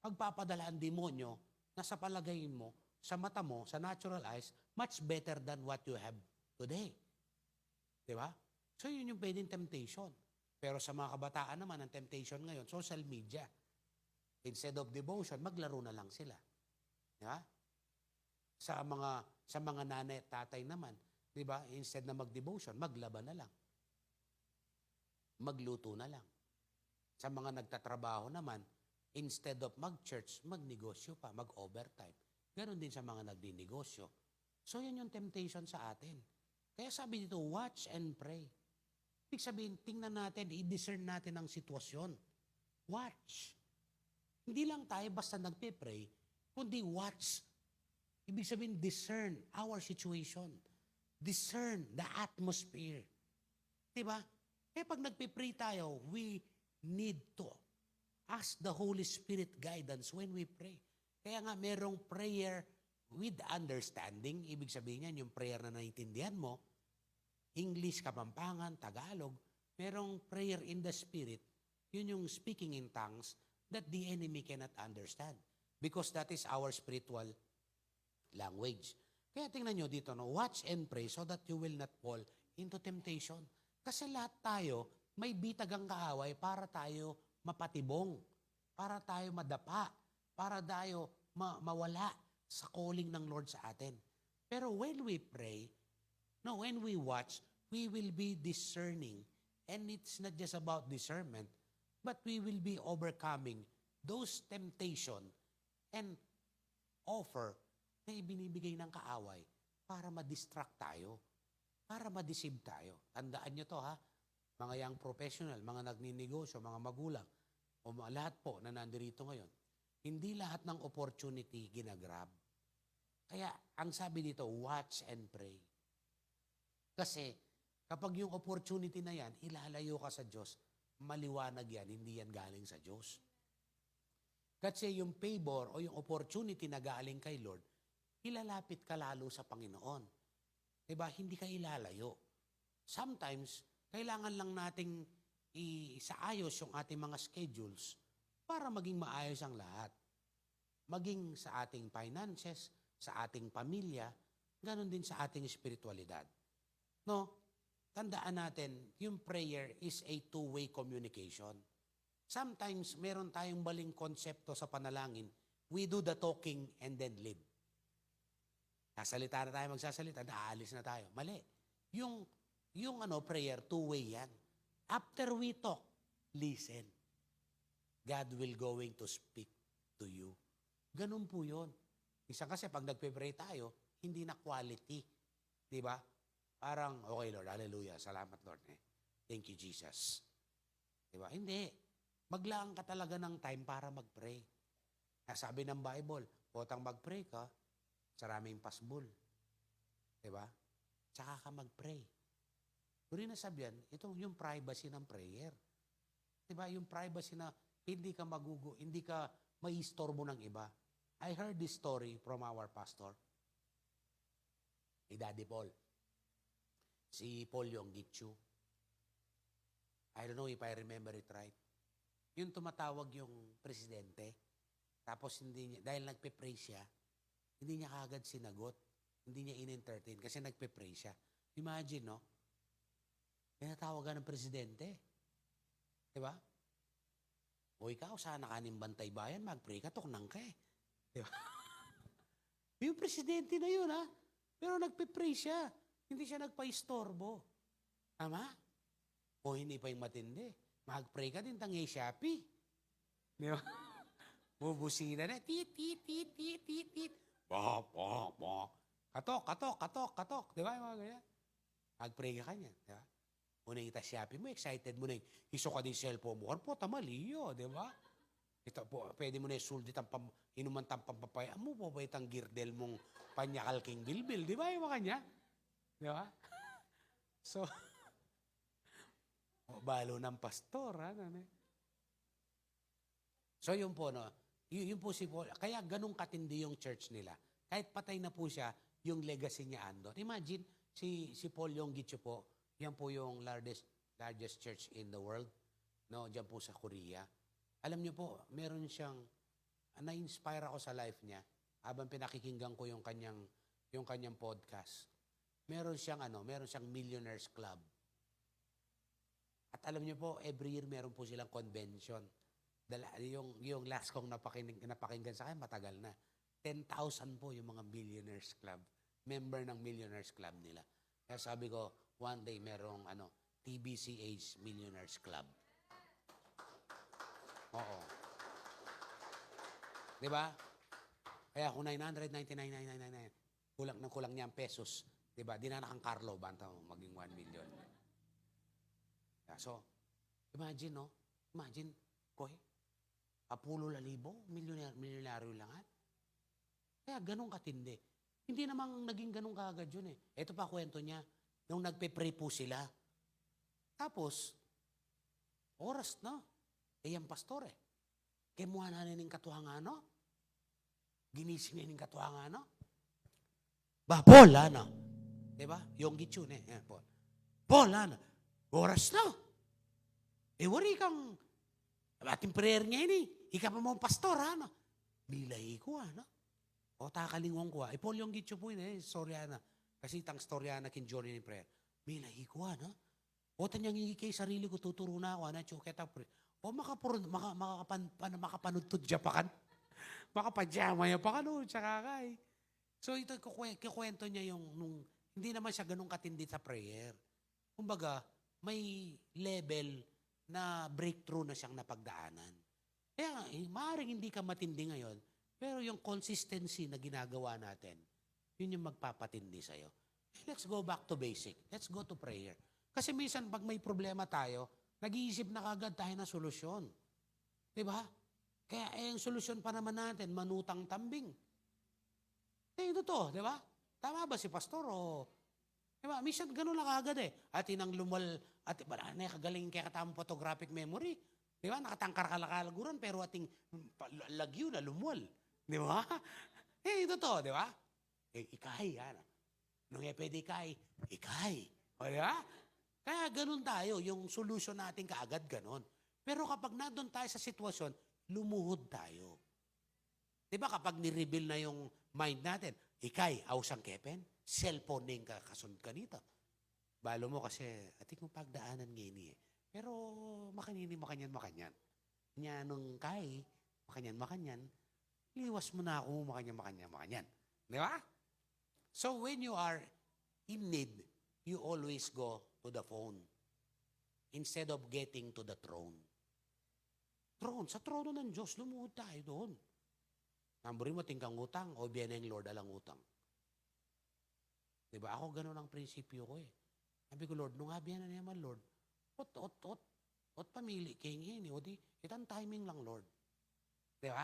pagpapadala ang demonyo na sa palagay mo, sa mata mo, sa natural eyes, much better than what you have today. Diba? So yun yung pwedeng temptation. Pero sa mga kabataan naman, ang temptation ngayon, social media. Instead of devotion, maglaro na lang sila. Di ba? Sa mga nanay at tatay naman, di ba? Instead na mag-devotion, maglaban na lang. Magluto na lang. Sa mga nagtatrabaho naman, instead of mag-church, magnegosyo pa, mag-overtime. Ganon din sa mga nagdinegosyo. So yan yung temptation sa atin. Kaya sabi dito, watch and pray. Ibig sabihin, tingnan natin, i-discern natin ang sitwasyon. Watch. Hindi lang tayo basta nagpe-pray, kundi watch. Ibig sabihin, discern our situation. Discern the atmosphere. Diba? Kaya pag nagpe-pray tayo, we need to ask the Holy Spirit guidance when we pray. Kaya nga merong prayer with understanding. Ibig sabihin yan, yung prayer na naiintindihan mo, English, Kapampangan, Tagalog, merong prayer in the Spirit, yun yung speaking in tongues that the enemy cannot understand. Because that is our spiritual language. Kaya tingnan nyo dito, no? Watch and pray so that you will not fall into temptation. Kasi lahat tayo, may bitagang kaaway para tayo mapatibong, para tayo madapa, para tayo mawala sa calling ng Lord sa atin. Pero when we pray, no, when we watch, we will be discerning. And it's not just about discernment, but we will be overcoming those temptation and offer na ibinibigay ng kaaway para ma-distract tayo, para ma-deceive tayo. Tandaan nyo to ha, mga young professional, mga nagninegosyo, mga magulang, o lahat po na nandirito ngayon, hindi lahat ng opportunity ginagrab. Kaya ang sabi dito, watch and pray. Kasi kapag yung opportunity na yan, ilalayo ka sa Diyos, maliwanag yan, hindi yan galing sa Diyos. Kasi yung favor o yung opportunity na galing kay Lord, ilalapit ka lalo sa Panginoon. Diba? Hindi ka ilalayo. Sometimes, kailangan lang nating isaayos yung ating mga schedules para maging maayos ang lahat. Maging sa ating finances, sa ating pamilya, ganun din sa ating spiritualidad. No? Tandaan natin, yung prayer is a two-way communication. Sometimes, meron tayong baling konsepto sa panalangin. We do the talking and then leave. Sasalita na tayo, magsasalita, aalis na tayo. Mali. Yung prayer, two-way yan. After we talk, listen. God will going to speak to you. Ganun po yun. Isa kasi pag nagpe-pray tayo, hindi na quality. Diba? Parang, okay Lord, hallelujah, salamat Lord. Thank you Jesus. Diba? Hindi. Maglaan ka talaga ng time para mag-pray. Sabi ng Bible, potang mag-pray ka, saraming pasbul. Diba? Tsaka ka mag-pray. Uri na sabihan, ito yung privacy ng prayer. Diba? Yung privacy na hindi ka hindi ka maistorbo ng iba. I heard this story from our pastor, Daddy Paul. Si Paul Yonggitchu. I don't know if I remember it right. Yung tumatawag yung presidente, tapos dahil nagpe-pray siya, hindi niya kagad sinagot. Hindi niya in-entertain kasi nagpe-pray siya. Imagine, no? Tinatawagan ng presidente. Diba? O ikaw, sana kaning bantay bayan, mag-pray ka, tuknang ka eh. Diba? Yung presidente na yun, ha? Pero nagpe-pray siya. Hindi siya nagpa-istorbo. Tama? O hindi pa yung matindi. Mag-pray ka din, tangi Shopee. Diba? Bubusina na. Tit, tit, tit, tit, tit, tit. Bok, bok, bok. Katok, katok, katok, katok. Diba yung mga ganyan? Mag-pray ka kanya. Diba? Unang ita Shopee mo, excited mo na yung iso ka din cellphone mo. Po, tamaliyo, diba? Ito po, pwede mo na suldit ang inuman tang pampapaya mo, po ba itang girdel mong panyakal king bilbil. Diba yung mga kanya? Diba? So, balo ng pastor, ha? So, yun po, no? Yun po si Paul. Kaya ganun katindi yung church nila. Kahit patay na po siya, yung legacy niya andon. Imagine, si Paul Yonggitchu po, yan po yung largest church in the world. No, diyan po sa Korea. Alam niyo po, meron siyang, na-inspire ako sa life niya, habang pinakikinggan ko yung kanyang podcast. Meron siyang Millionaires Club. At alam niyo po, every year meron po silang convention. Yung last kong napakinggan sa akin, matagal na. 10,000 po yung mga Millionaires Club. Member ng Millionaires Club nila. Kaya sabi ko, one day merong TBCH Millionaires Club. Oo. Di ba? Kaya kung 999,999, kulang niya ang pesos. Di ba? Di na nakang-Carlo, banta mo, maging 1 million. Yeah, so, imagine, no? Imagine, Koy, Apulo Lalibo, milyonaryo lang. Kaya ganun katindi. Hindi namang naging ganun kaagad yun eh. Ito pa kwento niya, nung nagpe-pray po sila. Tapos, oras na. Yung pastor eh. Kemuha na rin yung katuhang ginising na yung katuhang Paul, diba? Yung gitsyon eh. Paul. Paul, oras na. Wari kang, ating prayer niya ini. Ika pa mo pastor, Bilay ko, O takalingwang ko, Paul yung gitsyo po yun sorry, Kasi tang storya kin Johnny ni prayer. Bilay ko, O tanyang kay sarili ko, tuturo na ako, chuketa prayer. O makapanudtod dya pa kan. Makapadyama ya pa kan, tsaka kay. So ito, kukwento niya hindi naman siya ganun katindi sa prayer. Kumbaga, may level na breakthrough na siyang napagdaanan. Kaya maaaring hindi ka matindi ngayon, pero yung consistency na ginagawa natin, yun yung magpapatindi sa'yo. Let's go back to basic. Let's go to prayer. Kasi minsan pag may problema tayo, nag-iisip na kagad tayo ng solusyon. Diba? Kaya yung solusyon pa naman natin, manutang tambing. Ito to, di ba? Tama ba si pastor o... Di ba? Minsan ganun lang agad At inang lumal, at kagaling kaya katamang photographic memory. Di ba? Nakatangkar kalakalaguran, pero ating lagyo na lumual. Di ba? Ito to, di ba? Ikay, Nung pwede ikay. O, di ba? Kaya ganun tayo, yung solution natin kaagad ganun. Pero kapag nandun tayo sa sitwasyon, lumuhod tayo. Di ba kapag ni-reveal na yung mind natin, ikay, ausang kepen, cellphone na yung kakasunod ka nito. Balo mo kasi, ating kong pagdaanan ngayon Pero makanyan. Nya nung kay, makanyan, liwas mo na ako, makanyan. Di ba? So when you are in need, you always go to the phone instead of getting to the throne. Sa trono ng Diyos, lumuhod tayo doon. Namburin mo, tingkang utang, o biyan ng Lord alang utang. Diba? Ako ganun ang prinsipyo ko Sabi ko, Lord, nung habihan na naman, Lord, ot pamili, kaya o di, itang timing lang, Lord. Diba?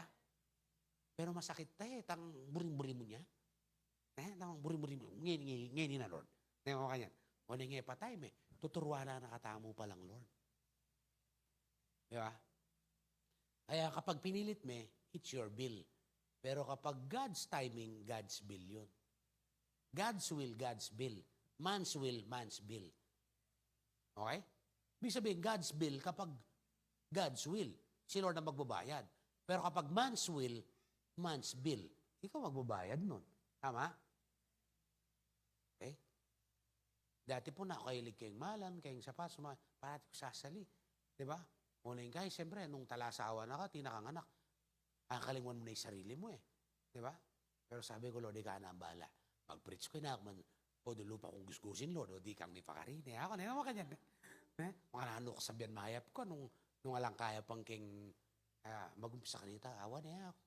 Pero masakit tayo, tang buring-buring mo niya. Tang buring-buring mo, ngayon na, Lord. Diba mo kanyan? O nga pa time tuturuan na nakatamo pa lang, Lord. Diba? Kaya kapag pinilit me, it's your bill. Pero kapag God's timing, God's bill yun. God's will, God's bill. Man's will, man's bill. Okay? Ibig sabihin, God's bill kapag God's will. Si Lord na magbabayad. Pero kapag man's will, man's bill. Ikaw magbabayad nun. Tama? Okay? Dati po na ako kahilig kayong malan, kayong sapat, parati ko sasali. Diba? Unahin kayo, siyempre, nung talasawa na ka, tinakanganak. Kalingon mo na yung sarili mo Diba? Pero sabi ko, Lord, ikaw na ang bahala. Mag-preach ko na ako, o di lupa kong gusgusin, Lord, o di kang may pakarin. Ako na naman kanyan. Mga nano ko sabihan mahayap ko, nung alang kaya pang king mag-umpisa kanita, awan ako.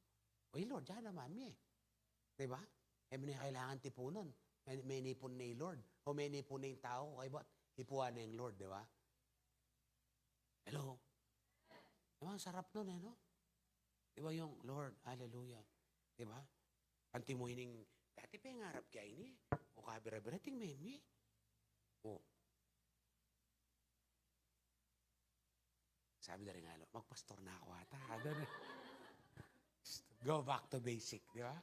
Oy, Lord, dyan naman Diba? May kailangan tipunan. May nipon na yung Lord. O may nipon na yung tao. Kaya ba't ipuan na yung Lord, diba? Hello? Diba, sarap nun no? Diba yung Lord, hallelujah. Diba? Antimuhining, dati pa yung harap kaya ini. O kabira-birating memi. O. Sabi na rin nga, magpastor na ako ata. Go back to basic, di ba?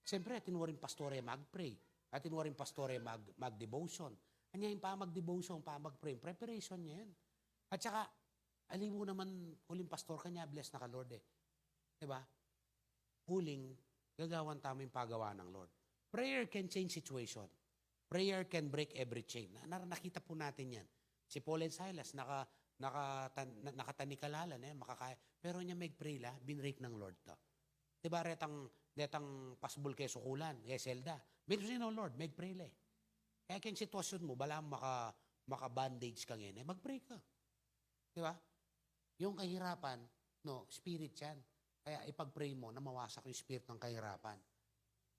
Siyempre, tinuwaring pastore mag-pray. At tinuwaring pastore mag-devotion. Kanya yung pa mag-devotion, pa mag-pray. Preparation niya yan. At saka, alim mo naman, huling pastor kanya, bless na ka Lord Diba? Huling, gagawan tama yung pagawa ng Lord. Prayer can change situation. Prayer can break every chain. Nakita po natin yan. Si Paul and Silas, Nakatanikalan, makakaya. Pero niya mag-pray la, binrake ng Lord to. Diba, retang pasbol kay sukulan, kay selda. Binrake ng Lord, mag-pray la. Kaya kung sitwasyon mo, bala maka-bandage ka ngayon, mag-pray ka. Diba? Yung kahirapan, no, spirit yan. Kaya ipag-pray mo na mawasak yung spirit ng kahirapan.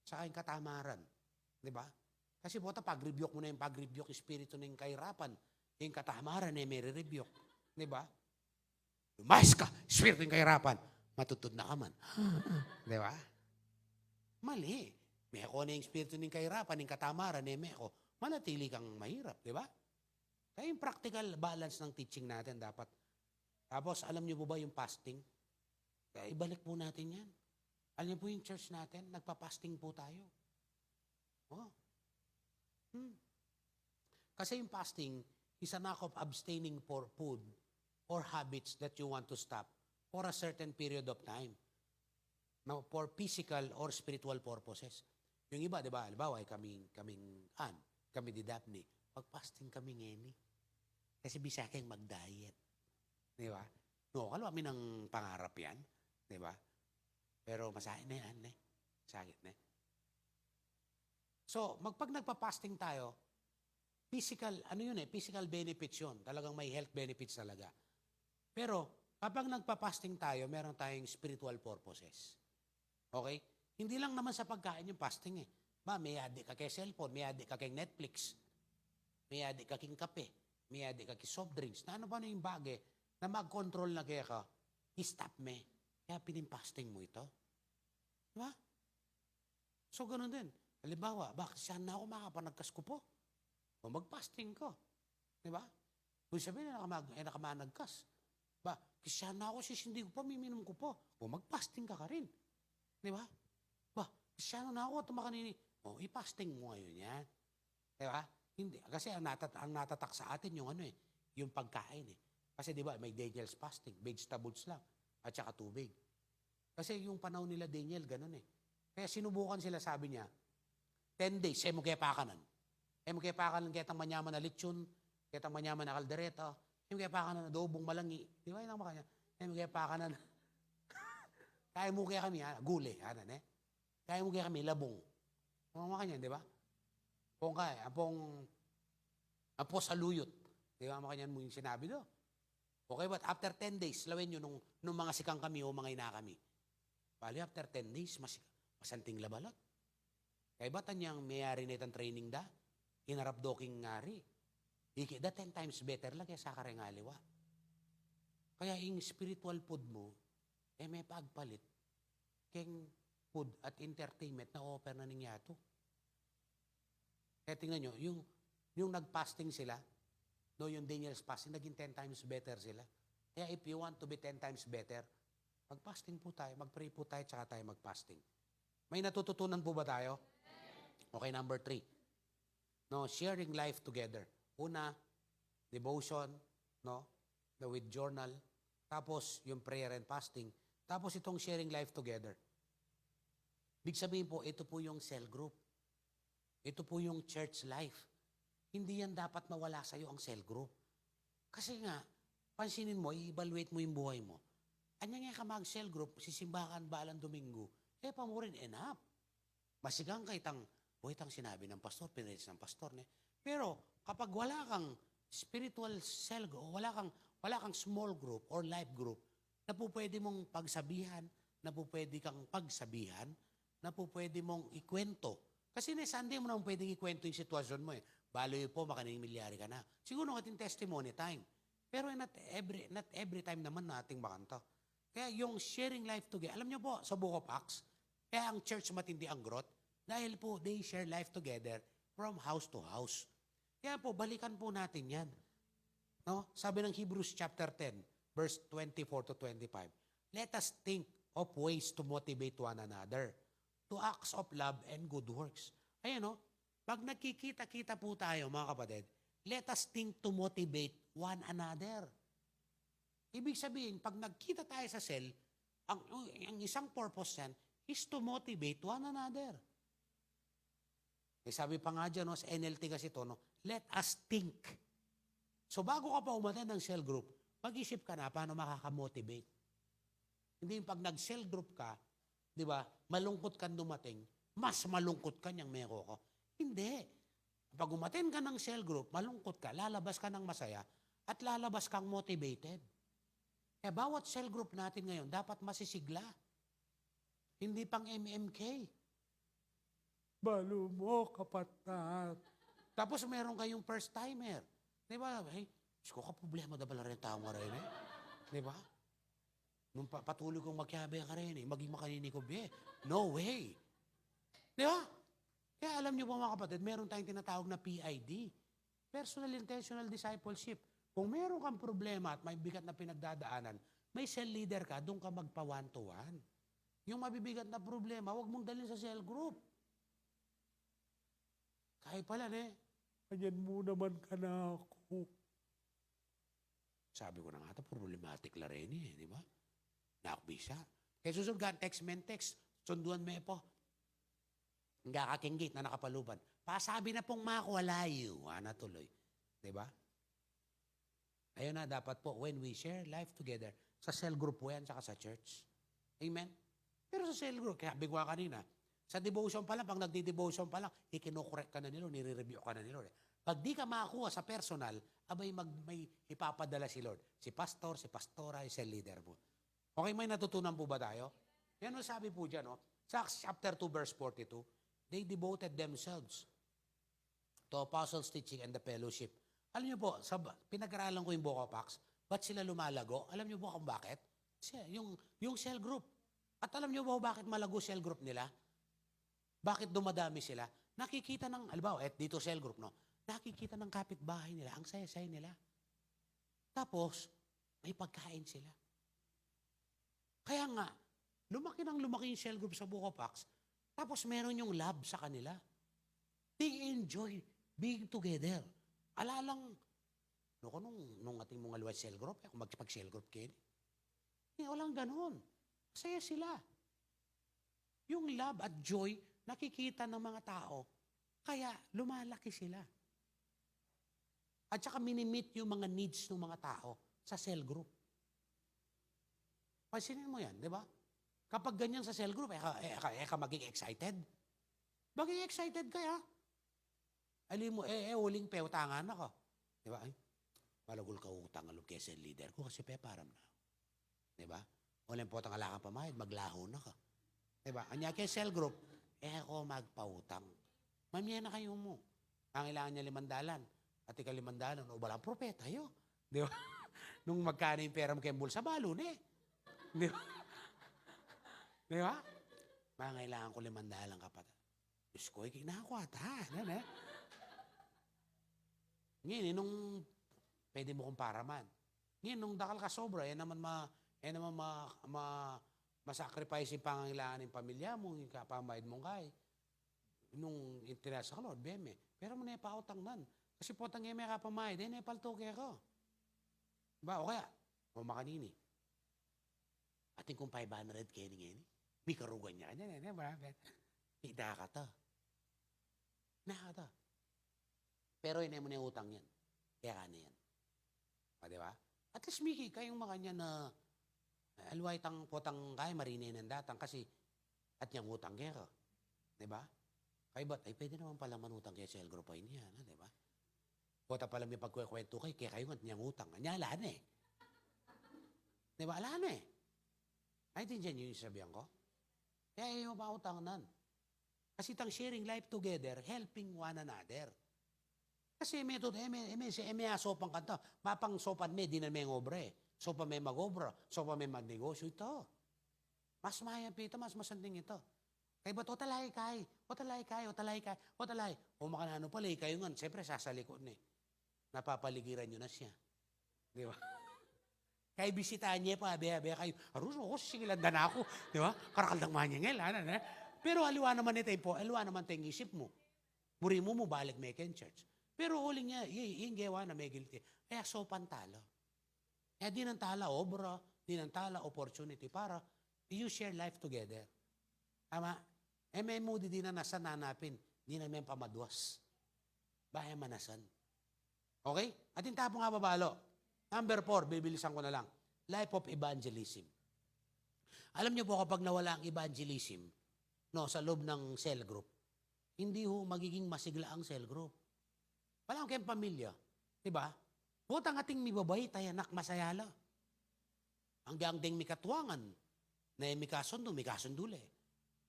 Saka yung katamaran. Diba? Kasi buta, pag-rebuke mo na yung pag-rebuke yung spirito ng kahirapan. Yung katamaran may re-rebuke. Diba? Lumayas ka, spirito ng kahirapan. Matutod na ka man. Diba? Mali. May ako na yung spirito ng kahirapan, yung katamaran, may ako. Manatili kang mahirap. Diba? Kaya yung practical balance ng teaching natin dapat. Tapos, alam niyo po ba yung fasting? Kaya ibalik po natin yan. Alam niyo po yung church natin, nagpa-fasting po tayo. Oh. Kasi yung fasting is an act of abstaining for food or habits that you want to stop for a certain period of time. Now, for physical or spiritual purposes. Yung iba, di ba? Halimbawa, kami di Daphne, pag-fasting kami ngayon. Kasi bisa kayong mag-diet. Di ba? No, kami ng pangarap yan. Di ba? Pero masahin na yan, Sakit na. So, pag nagpa-fasting tayo, physical, physical benefits yun. Talagang may health benefits talaga. Pero, kapag nagpa-fasting tayo, meron tayong spiritual purposes. Okay? Hindi lang naman sa pagkain yung fasting may adik ka kay cellphone, may adik ka kay Netflix, may adik ka kay kape, may adik ka kay soft drinks. Na ano ba na yung bagay na mag-control na kaya ka, i-stop me. Kaya pinimpasting mo ito. Diba? So, ganun din. Halimbawa, bakit saan na ako makapanagkas ko po? O mag-fasting ko. Diba? Kung sabihin na nakamanagkas. Ba, kasi saan na ako sisindi ko po, miminom ko po. O mag-fasting ka rin. Diba? Ba, kasi saan na ako tumakanini. O, i-fasting mo ngayon yan. Diba? Hindi. Kasi ang natatak sa atin yung yung pagkain Kasi diba, may Daniel's fasting, vegetables lang, at saka tubig. Kasi yung panahon nila Daniel, ganun Kaya sinubukan sila, sabi niya, 10 days, mo kaya pakanan. Mo kaya pakanan, kaya tang manyaman na lechon, kaya tang manyaman na kaldereta, mo kaya pakanan na adobong malangi. Di ba yun ang makanya? Mo kaya pakanan. Kaya mo kaya kami, gulay, Kaya mo kaya kami, labong. Ang makanya, di ba? Kung kaya, apo saluyot. Di ba makanya mo yung sinabi do? Okay, but after 10 days, lawin nyo nung mga sikang kami o mga ina kami. Bali, after 10 days, masanting labalot. Kaya ba tanyang mayari na itang training da? Inarap doking ngari. Da 10 times better lang kaya sa karengaliwa. Kaya yung spiritual food mo, may pagpalit. Keng food at entertainment na offer na ningyato. Kaya tingnan nyo, yung nag-fasting sila, yung Daniel's fasting, naging 10 times better sila. Kaya if you want to be 10 times better, mag-fasting po tayo, mag-pray po tayo, tsaka tayo mag-fasting. May natututunan po ba tayo? Okay, number 3. Sharing life together. Una, devotion, with journal. Tapos, yung prayer and fasting. Tapos, itong sharing life together. Big sabihin po, ito po yung cell group. Ito po yung church life. Hindi yan dapat mawala sa'yo ang cell group. Kasi nga, pansinin mo, i-evaluate mo yung buhay mo. Anya nga ka mag-cell group, sisimbakan balang Domingo, pamurin enough. Masigang itang sinabi ng pastor, pinalis ng pastor. Pero kapag wala kang spiritual cell group, wala kang small group or life group, na po pwede mong pagsabihan, na po pwede kang pagsabihan, na po pwede mong ikwento. Kasi Sunday mo naman pwedeng ikwento yung sitwasyon mo Baloy po, makanimilyari ka na. Siguro ating testimony time. Pero not every time naman nating makanto. Kaya yung sharing life together, alam niyo po, sa Book of Acts, kaya ang church matindi ang growth, dahil po, they share life together from house to house. Kaya po, balikan po natin yan. Sabi ng Hebrews chapter 10, verse 24 to 25, let us think of ways to motivate one another to acts of love and good works. Ayan pag nagkikita-kita po tayo, mga kapatid, let us think to motivate one another. Ibig sabihin, pag nagkita tayo sa cell, ang isang purpose yan is to motivate one another. Sabi pa nga dyan, sa NLT kasi ito, let us think. So bago ka pa umattend ng cell group, Mag-isip ka na paano makakamotivate. Hindi yung pag nag-cell group ka, di ba, malungkot kang dumating, mas malungkot ka niyang meko ko. Hindi. Pag umaten ka ng cell group, malungkot ka, lalabas ka ng masaya, at lalabas kang motivated. Kaya bawat cell group natin ngayon, dapat masisigla. Hindi pang MMK. Balo mo, kapatid. Tapos meron kayong first timer. Di ba? Hey, ko ka problema da bala rin tao nga rin eh. Di ba? Nung patuloy kong magkabe ka rin eh, maging makanini ko be. No way. Di ba? Kaya alam niyo po mga kapatid, meron tayong tinatawag na PID. Personal Intentional Discipleship. Kung meron kang problema at may bigat na pinagdadaanan, may cell leader ka, doon ka magpa one-to-one. Yung mabibigat na problema, huwag mong dalhin sa cell group. Kaya pala kanyan mo naman ka na ako. Sabi ko na nga, problematic la rin eh, di ba? Nakbisa. Kaya susunod ka, text, sunduan mo po. Ang kakakinggit na nakapaluban. Pasabi na pong makuwalayo. Natuloy. Di ba? Ayun na, dapat po, when we share life together, sa cell group po yan, saka sa church. Amen? Pero sa cell group, kaya bigwa kanina, sa devotion pa lang, pag nagdi-devotion pa lang, ikinokorek ka na nilo, nire-review ka na nilo. Pag di ka makakuha sa personal, abay may ipapadala si Lord. Si pastor, si pastora, si leader mo. Okay, may natutunan po ba tayo? Yan ang sabi po dyan, sa Acts chapter 2, verse 42, they devoted themselves to apostles' teaching and the fellowship. Alam niyo po, pinag-aralan ko yung Book of Acts, ba't sila lumalago? Alam niyo po kung bakit? Yung cell group. At alam niyo po bakit malago cell group nila? Bakit dumadami sila? Nakikita ng, alibaw, dito cell group, no? Nakikita ng kapitbahay nila, ang saya-saya nila. Tapos, may pagkain sila. Kaya nga, lumaki yung cell group sa Book of Acts, tapos meron yung love sa kanila. They enjoy being together. Alalang, nung ating mga luwad cell group, kung magpag-cell group kayo, walang ganon. Masaya sila. Yung love at joy, nakikita ng mga tao, kaya lumalaki sila. At saka minimit yung mga needs ng mga tao sa cell group. Pansinin mo yan, di ba? Kapag ganyan sa cell group, ka maging excited. Maging excited kaya. Alim mo, uling pe, utangan ako. Di ba? Ay, malagul ka utang alog kay cell leader ko kasi pe, param na. Di ba? Uling po tang alakang pamayad, maglaho na ka. Di ba? Anya kay cell group, ako magpautang. Mamaya na kayo mo. Kailangan niya 500. At ika 500, o balang propeta yun. Di ba? Nung magkano yung pera mo kayong bulsa, balo na eh. Di ba? Di ba? Kailangan ko 500 lang kapatid. Diyos ko, ikinakwata. Ngayon, nung pwede mo kong paraman. Ngayon, nung dakal ka sobra, masacrifice yung pangangailangan ng pamilya mo, yung kapamayad mong kay. Nung interest ka, Lord, beme. Pero mo na ipautang nan. Kasi po tangye may kapamayad, naipaltoke ako. Diba? O kaya, makanini. Ating kung 500 kayo ngayon, may karugan niya. Hida ka to. Pero yun mo na yung utang yan. Kaya ka na yan. Diba? At least, Mickey, kayong mga niya na alway tang potang kaya marinay ng datang kasi at niyang utang kaya. Diba? Kaya ba't, pwede naman pala manutang kaya sa El Grupo niya. Diba? Pota pala may pagkukwento kaya kayo nga niyang utang. Niya, alaan eh. Diba? Alaan eh. I think dyan yung sabihan ko. Kaya yung mautang nan. Kasi tang sharing life together, helping one another. Kasi method, sopang kanta. Mapang sopan di na may ngobre. Sopa may magobra. Sopa may magnegosyo. Ito. Mas mayapita, mas masanding ito. Kaya ba't otalay kay? O makanano pala, kayo nga, siyempre sasalikod na eh. Napapaligiran nyo na siya. Di ba? Kaya bisitahan niya pa, beya kayo. Aruso ko, sigilandan ako. Di ba? Karakaldang manyangel. Pero aliwa naman ito po, aliwa naman ito yung isip mo. Muri mo balik may church. Pero huling niya, yung gawa na may guilty. Kaya sopan talo. Kaya di nang tala obra, di nang tala opportunity para you share life together. Tama? May moody di na nasa nanapin, di na may pamadwas. Baya manasan. Okay? At yung tapong nga babalo. Number 4, bibilisan ko na lang. Life of evangelism. Alam niyo po kapag nawala ang evangelism, no, sa loob ng cell group, hindi ho magiging masigla ang cell group. Wala kayong pamilya. Diba? Butang ating mibabay, tayanak masayala. Hanggang deng mikatuangan, na mikasundo, mikasundule.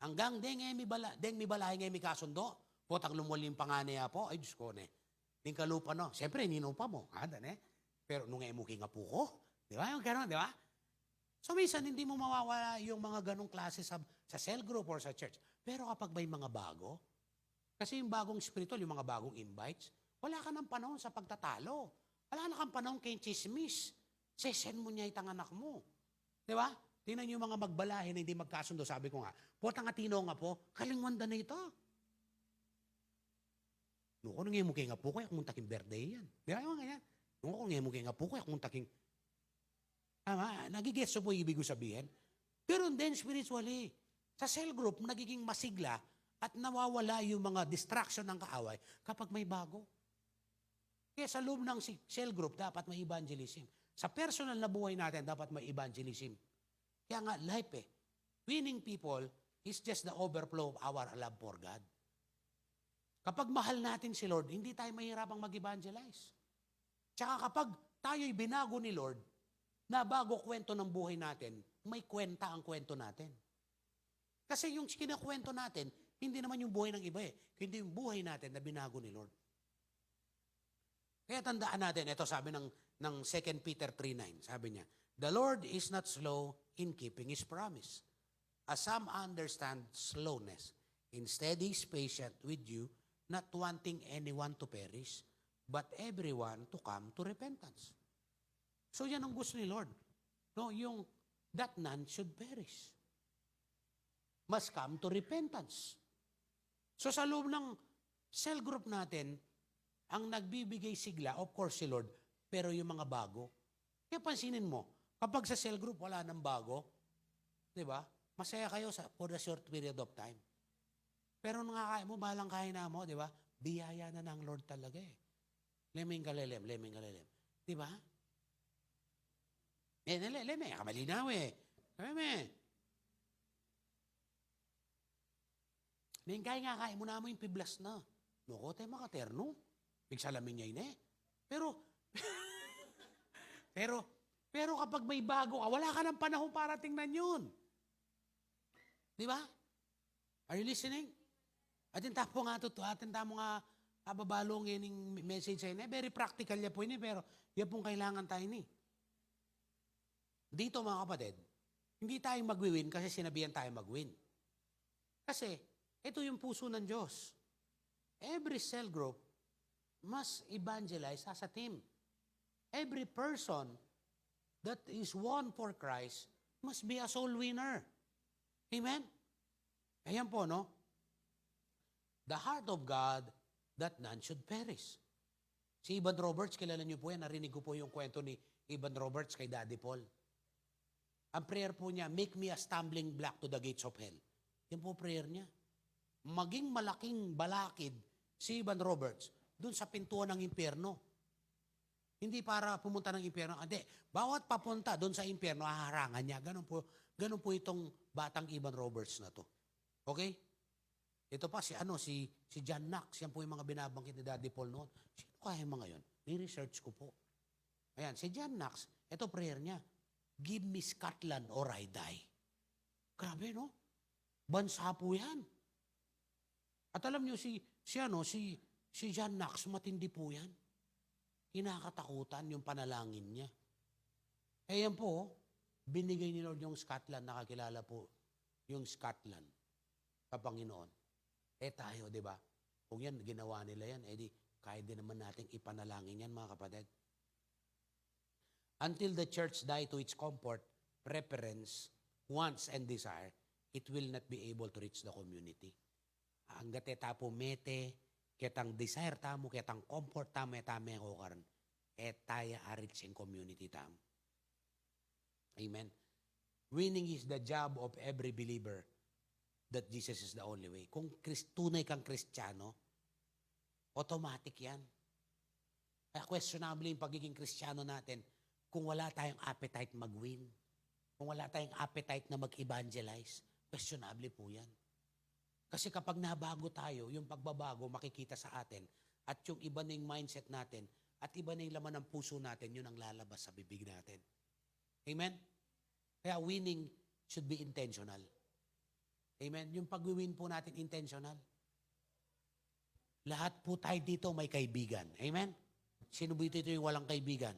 Hanggang deng mibalay ngay mikasundo, butang lumulim panganaya po, ay Diyos ko ne. Ding kalupa no. Siyempre, ninupa mo. Pero nung emuki nga po ko, di ba? Yung gano'n, di ba? So, minsan, hindi mo mawawala yung mga ganong klase sa cell group or sa church. Pero kapag may mga bago, kasi yung bagong spiritual, yung mga bagong invites, wala ka ng panahon sa pagtatalo. Wala na kang panahon kay chismis. Sesen mo niya itang anak mo. Di ba? Tingnan yung mga magbalahin na hindi magkasundo. Sabi ko nga, potang atino nga po, kalingwanda na ito. Nuko nung mo kay nga po, kaya kung taking birthday yan. Di ba yung ganyan? Nuko nung mo kay nga po, kaya kung taking... Nagigets po ibig ko sabihin. Pero then spiritually, sa cell group, nagiging masigla at nawawala yung mga distraction ng kaaway kapag may bago. Kaya sa loob ng cell group, dapat may evangelism. Sa personal na buhay natin, dapat may evangelism. Kaya nga, life winning people is just the overflow of our love for God. Kapag mahal natin si Lord, hindi tayo mahirapang mag-evangelize. Tsaka kapag tayo'y binago ni Lord, na bago kwento ng buhay natin, may kwenta ang kwento natin. Kasi yung kinakwento natin, hindi naman yung buhay ng iba Hindi yung buhay natin na binago ni Lord. Kaya tandaan natin, ito sabi ng 2 Peter 3:9, sabi niya, the Lord is not slow in keeping His promise, as some understand slowness. Instead, He is patient with you, not wanting anyone to perish, but everyone to come to repentance. So yan ang gusto ni Lord. No, yung that none should perish. Must come to repentance. So sa loob ng cell group natin, ang nagbibigay sigla, of course si Lord, pero yung mga bago. Kaya pansinin mo, kapag sa cell group wala nang bago, di ba? Masaya kayo for a short period of time. Pero nung kaya mo, balang kaya na mo, di ba? Biyaya na ng Lord talaga Leming kalelem. Di ba? Leme, kamalinaw Leme. Nengkay nga kaya mo na mo yung piblas na. Nuko tayo makaterno. Bigsalamin niya pero kapag may bago ka, wala ka ng panahon para tingnan yun. Di ba? Are you listening? Atin tapo nga atin tamo nga ababalong yung message sa very practical niya po pero yan pong kailangan tayo Dito mga kapatid, hindi tayo mag-win kasi sinabihan tayo mag-win. Kasi, ito yung puso ng Diyos. Every cell group must evangelize as a team. Every person that is won for Christ must be a soul winner. Amen? Ayan po, no? The heart of God that none should perish. Si Evan Roberts, kilala niyo po yan, narinig ko po yung kwento ni Evan Roberts kay Daddy Paul. Ang prayer po niya, make me a stumbling block to the gates of hell. Yan po prayer niya. Maging malaking balakid si Evan Roberts dun sa pintuan ng impyerno. Hindi para pumunta ng impyerno. Hindi. Bawat papunta dun sa impyerno, haharangan niya. Ganun po itong batang Evan Roberts na to. Okay? Ito pa, si John Knox. Yan po yung mga binabangkit ni Daddy Paul noon. Sino kaya mga yun? Ni-research ko po. Ayan, si John Knox, ito prayer niya. Give me Scotland or I die. Grabe, no? Bansa po yan. At alam niyo, si John Knox, matindi po yan. Kinakatakutan yung panalangin niya. Yan po, binigay ni Lord yung Scotland, nakakilala po yung Scotland sa Panginoon. Tayo, di ba? Kung yan, ginawa nila yan, di, kaya din naman nating ipanalangin yan, mga kapatid. Until the church die to its comfort, preference, wants, and desire, it will not be able to reach the community. Hanggat tapo mete, ketang desire tamo, ketang comfort tamo, tamo ko karon, tayo reach in community tamo. Amen. Winning is the job of every believer that Jesus is the only way. Kung tunay kang Kristiyano, automatic yan. Kaya questionable yung pagiging Kristiyano natin kung wala tayong appetite mag-win, kung wala tayong appetite na mag-evangelize, questionable po yan. Kasi kapag nabago tayo, yung pagbabago makikita sa atin at yung iba na yung mindset natin at iba na yung laman ng puso natin, yun ang lalabas sa bibig natin. Amen? Kaya winning should be intentional. Amen? Yung pag-win po natin intentional. Lahat po tayo dito may kaibigan. Amen? Sino ba dito yung walang kaibigan?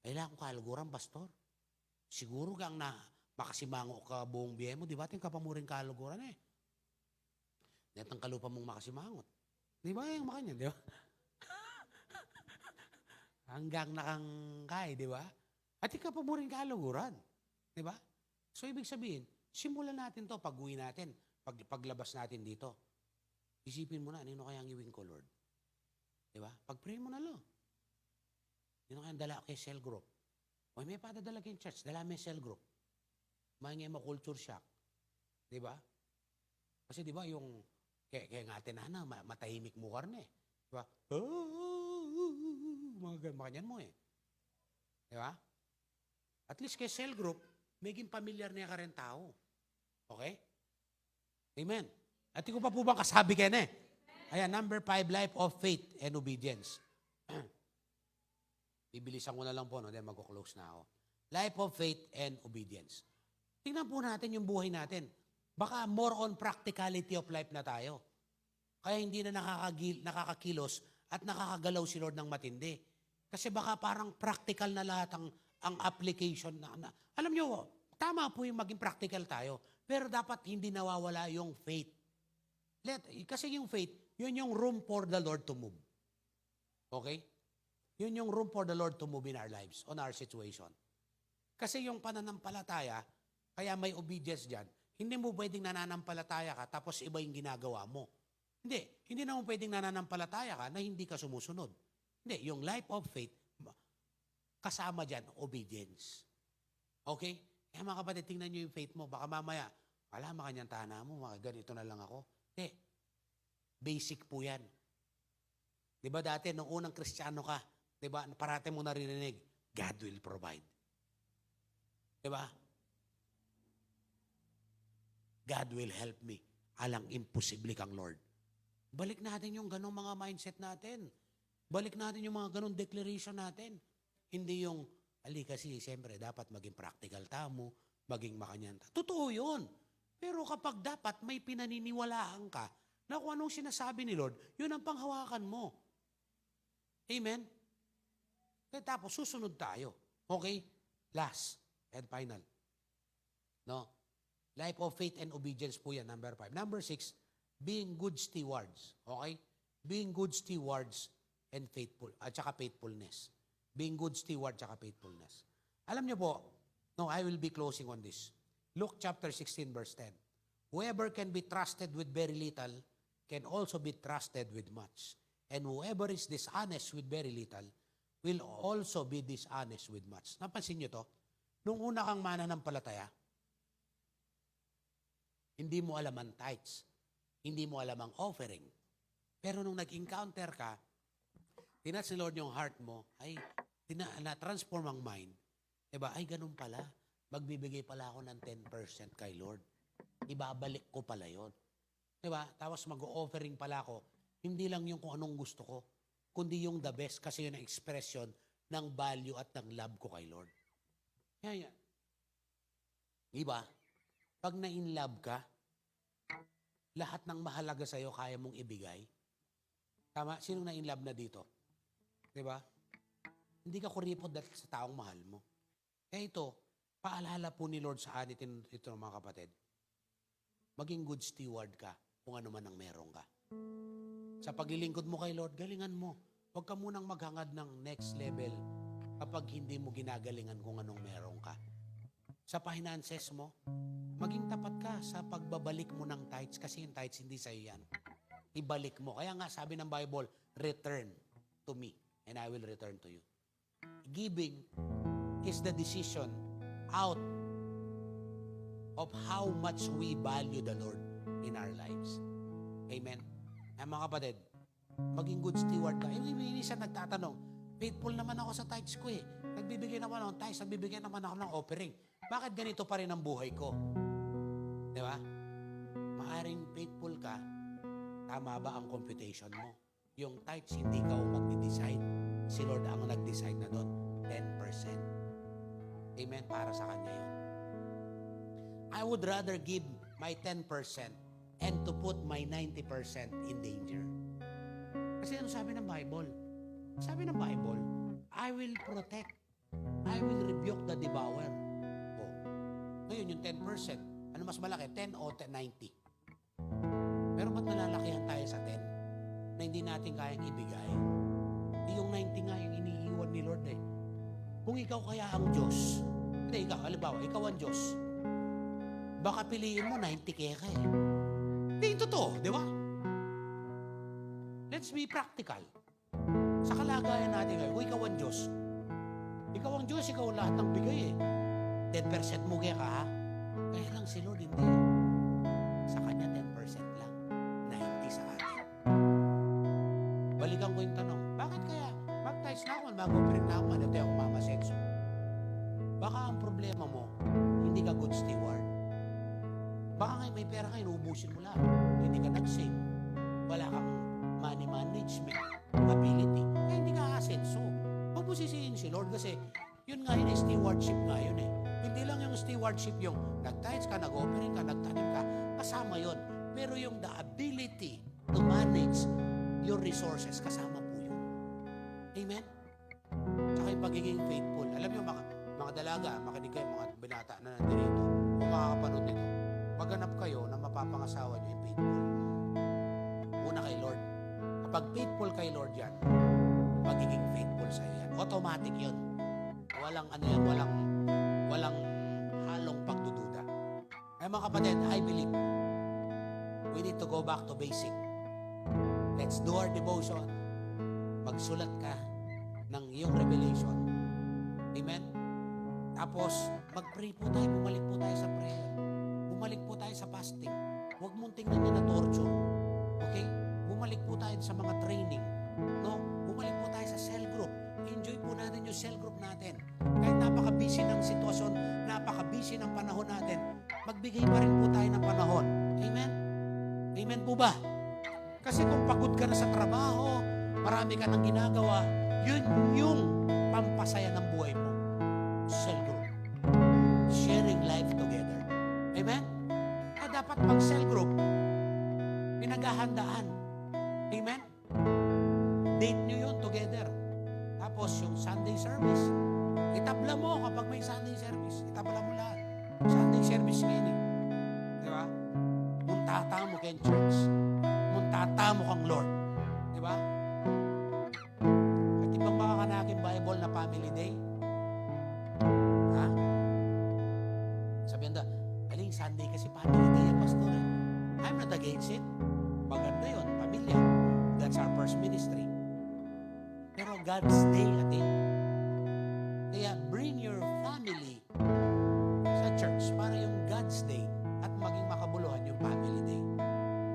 Kailangan ko kaluguran, pastor. Siguro kang makasimango ka buong biye mo, di ba? Tingka pa mo rin kaluguran eh. Netang kalupa mong makasimangot. Di ba yung makanya, di ba? Hanggang nakangkay, di ba? At ikaw pa mo rin kaluguran. Di ba? So, ibig sabihin, simulan natin to pag-uwi natin, paglabas natin dito. Isipin mo na, ano kaya ang iwin ko, Lord? Di ba? Pag-pray mo na, Lord. Ano kaya ang dala kay cell group? O may padadala kayong church, dala may cell group. Mahingay mo culture shock. Di ba? Kasi di ba yung, kaya nga atin matahimik mo karne. Di ba? Mga ganyan mo eh. Di ba? At least kay cell group, maging familiar niya ka rin tao. Okay? Amen. At ko pa po bang kasabi kayo na eh? Ayan, number 5, life of faith and obedience. Bibilisan ko na lang po, no? Then mag-close na ako. Life of faith and obedience. Tingnan po natin yung buhay natin. Baka more on practicality of life na tayo. Kaya hindi na nakakakilos at nakakagalaw si Lord ng matindi. Kasi baka parang practical na lahat ang application na. Alam nyo, tama po yung maging practical tayo. Pero dapat hindi nawawala yung faith. Kasi yung faith, yun yung room for the Lord to move. Okay? Yun yung room for the Lord to move in our lives, on our situation. Kasi yung pananampalataya, kaya may obedience dyan, hindi mo pwedeng nananampalataya ka tapos iba yung ginagawa mo. Hindi naman pwedeng nananampalataya ka na hindi ka sumusunod. Hindi, yung life of faith, kasama dyan, obedience. Okay? Kaya mga kapatid, tingnan nyo yung faith mo. Baka mamaya, wala makanyang tana mo, ganito na lang ako. Hindi. Basic po yan. Di ba dati, nung unang Kristiyano ka, di ba, parate mo naririnig, God will provide. Di ba? God will help me. Alang imposible kang Lord. Balik natin yung ganong mga mindset natin. Balik natin yung mga ganong declaration natin. Hindi yung, kasi siyempre dapat maging practical tamo, maging makanyanta. Totoo yun. Pero kapag dapat may pinaniniwalaan ka na kung anong sinasabi ni Lord, yun ang panghawakan mo. Amen? Tapos susunod tayo. Okay? Last and final. No? Life of faith and obedience po yan, number 5. Number 6, being good stewards. Okay? Being good stewards and faithful, at saka faithfulness. Being good steward, at saka faithfulness. Alam niyo po, I will be closing on this. Luke chapter 16, verse 10. Whoever can be trusted with very little can also be trusted with much. And whoever is dishonest with very little will also be dishonest with much. Napansin niyo to? Nung una kang mananampalataya, hindi mo alam ang tithes. Hindi mo alam ang offering. Pero nung nag-encounter ka, tinat si Lord yung heart mo, ay, na-transform ang mind. Diba? Ay, ganun pala. Magbibigay pala ako ng 10% kay Lord. Ibabalik ko pala yon. Diba? Tapos mag-offering pala ako. Hindi lang yung kung anong gusto ko, kundi yung the best kasi yun ang expression ng value at ng love ko kay Lord. Kaya yan. Diba? Pag na-in love ka, lahat ng mahalaga sa'yo kaya mong ibigay. Tama? Sinong na-in love na dito? Diba? Hindi ka kuripot dahil sa taong mahal mo. Kaya ito, paalala po ni Lord sa atin ito mga kapatid. Maging good steward ka kung ano man ang meron ka. Sa paglilingkod mo kay Lord, galingan mo. Huwag ka munang maghangad ng next level kapag hindi mo ginagalingan kung anong meron ka. Sa finances mo, maging tapat ka sa pagbabalik mo ng tithes kasi yung tithes hindi sa'yo yan. Ibalik mo. Kaya nga sabi ng Bible, return to me and I will return to you. Giving is the decision out of how much we value the Lord in our lives. Amen. Ay mga kapatid, maging good steward ka. Minsan nagtatanong, faithful naman ako sa tithes ko eh. Nagbibigay naman ako ng tithes, nagbibigay naman ako ng offering. Bakit ganito pa rin ang buhay ko? Di ba? Maaring faithful ka, tama ba ang computation mo? Yung tithes, hindi ka o magdi-decide. Si Lord ang nag-decide na doon, 10%. Amen? Para sa Kanya yun. I would rather give my 10% and to put my 90% in danger. Kasi ano sabi ng Bible? Sabi ng Bible, I will protect. I will rebuke the devourer. Oh. Ngayon, yung 10%, ano mas malaki? 10 o 90? Pero ba't nalalakihan tayo sa 10? Na hindi natin kayang ibigay? Yung 90 nga, yung iniiwan ni Lord eh. Kung ikaw kaya ang Diyos, hindi, ikaw, halimbawa, ikaw ang Diyos, baka piliin mo 90 kaya ka eh. Hindi, totoo, di ba? Let's be practical. Sa kalagayan natin ngayon, kung ikaw ang Diyos, ikaw ang lahat ng bigay eh. 10% mo kaya ka ha? Kaya lang si Lord hindi. Sa Kanya 10% lang. 90 sa atin. Balikan ko yung tanong, bakit kaya baptize na ako, mag-offering na ako, ano tayo akong mamasenso? Baka ang problema mo, hindi ka good steward. Baka ngayon may pera ka, inuubusin mo lang. Hindi ka nag-save. Wala kang money management ability. Kaya hindi ka asenso. Huwag mo sisihin si Lord kasi yun nga yun ay stewardship nga yun eh. Hindi lang yung stewardship yung nag-tithes ka, nag-offering ka, nagtanim ka, kasama yun. Pero yung the ability to manage your resources, kasama po yun. Amen? Tsaka yung pagiging faithful. Alam niyo, mga dalaga, makinig kayo, mga binata na nandito, kung makakapanood nito, maghanap kayo na mapapangasawa niyo yung faithful. Una kay Lord. Kapag faithful kay Lord yan, magiging faithful sa iyo yan. Automatic yun. Walang ano yan, walang halong pagdududa. Ay mga kapatid, I believe we need to go back to basic. Let's do our devotion. Magsulat ka ng iyong revelation. Amen? Tapos, mag-pray po tayo, bumalik po tayo sa prayer. Bumalik po tayo sa fasting. Huwag mong tingnan niya na torture. Okay? Bumalik po tayo sa mga training. No? Bumalik po tayo sa cell group. Enjoy po natin yung cell group natin. Kahit napaka-busy ng sitwasyon, napaka-busy ng panahon natin, magbigay pa rin po tayo ng panahon. Amen? Amen po ba? Kasi kung pagod ka na sa trabaho, marami ka nang ginagawa, yun yung pampasaya ng buhay mo. Cell group. Sharing life together. Amen? Kaya dapat mag-cell group, pinaghahandaan. Amen? Date nyo yun together. Tapos yung Sunday service, itabla mo kapag may Sunday service. Itabla mo lahat. Sunday service ngayon. Di ba? Muntata mo kay church. Muntata mo kang Lord. Di ba? At ibang mga kanaking Bible na family day. Ha? Sabihan na, aling Sunday kasi family day yan, pastor. I'm not against it. Maganda yun, pamilya. That's our first ministry. Pero God's day, ate. Kaya bring your family sa church para yung God's day at maging makabuluhan yung family day.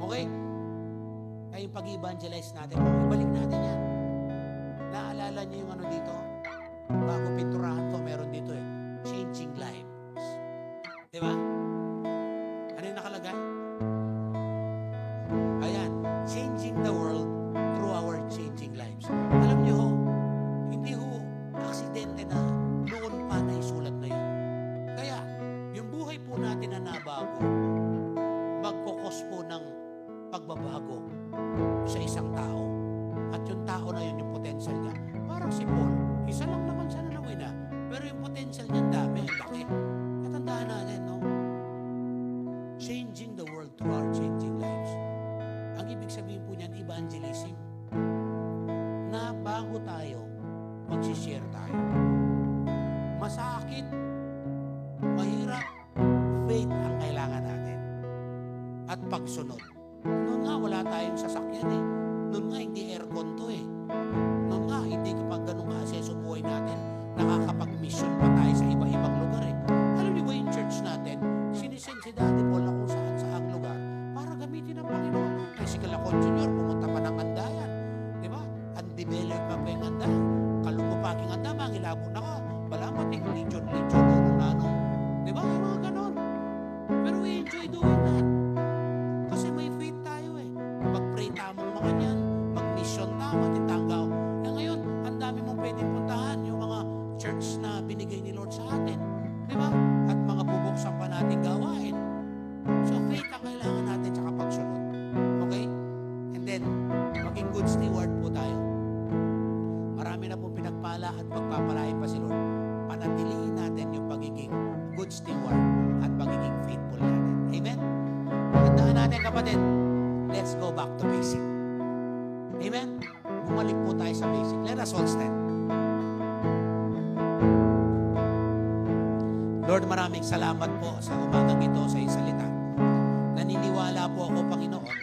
Okay? Kaya yung pag-evangelize natin, ibalik natin yan. Naalala niyo yung ano dito? Bago pinturahan to, meron dito eh. Changing lives. Di ba? Ano yung nakalagay? Ayan. Changing the world through our changing lives. Alam niyo ho, hindi ho aksidente na noon pa na isulat na yun. Kaya, yung buhay po natin na nabago, magkukos po ng pagbabago sa isang tao. At yung tao na yun, yung potential niya. Parang si Paul, isa lang naman siya na nawin na. Pero yung potential niya dami, ang laki. Natandaan natin, no? Changing the world through our changing lives. Ang ibig sabihin po niyan, evangelism. Na bago tayo, mag-share tayo. Masakit, mahirap, faith ang kailangan natin. At pagsunod. Noon nga, wala tayong sasakyan eh. Noon nga, hindi aircon to eh. Noon nga, hindi kapag ganun ka-aseso buhay natin, nakakapag-mission pa tayo sa iba-ibang lugar eh. Alam niyo ba yung church natin, sinisend si Daddy Paul na kung saan-saan lugar para gamitin ng Panginoon. Kasi kala ko, Junior, pumunta pa ng Andayan. Di ba? Undeveloped pa pa yung Andayan. Kalugupaging Andayan, mangilabo na ka. kapatid, let's go back to basic. Amen? Bumalik po tayo sa basic. Let us all stand. Lord, maraming salamat po sa umagang ito sa iyong salita. Naniniwala po ako, Panginoon,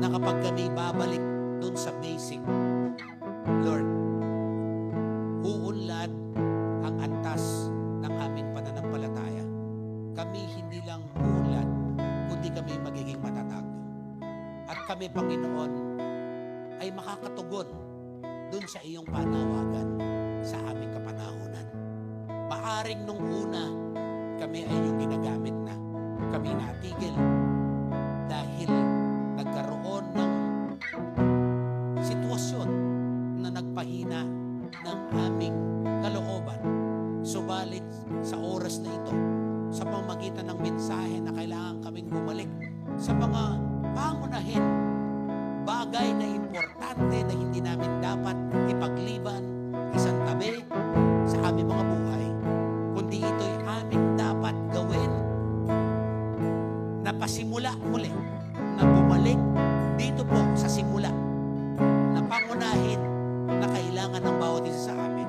na kapag kami babalik dun sa basic, Lord, uunlad ang antas ng aming pananampalataya. Kami hindi lang uunlad, kundi kami magiging matatag. At kami, Panginoon, ay makakatugon dun sa iyong panawagan sa aming kapanahonan. Maaring nung una, kami ay yung ginagamit na. Kami natigil dahil nagkaroon ng sitwasyon na nagpahina ng aming kalooban. Subalit sa oras na ito, sa pamamagitan ng mensahe na kailangan kaming bumalik sa mga pangunahin, bagay na importante na hindi namin dapat ipagliban, isang tabi sa aming mga buhay, kundi ito'y aming dapat gawin na pasimula muli, na bumalik dito po sa simula, na pangunahin na kailangan ng bawat isa sa amin,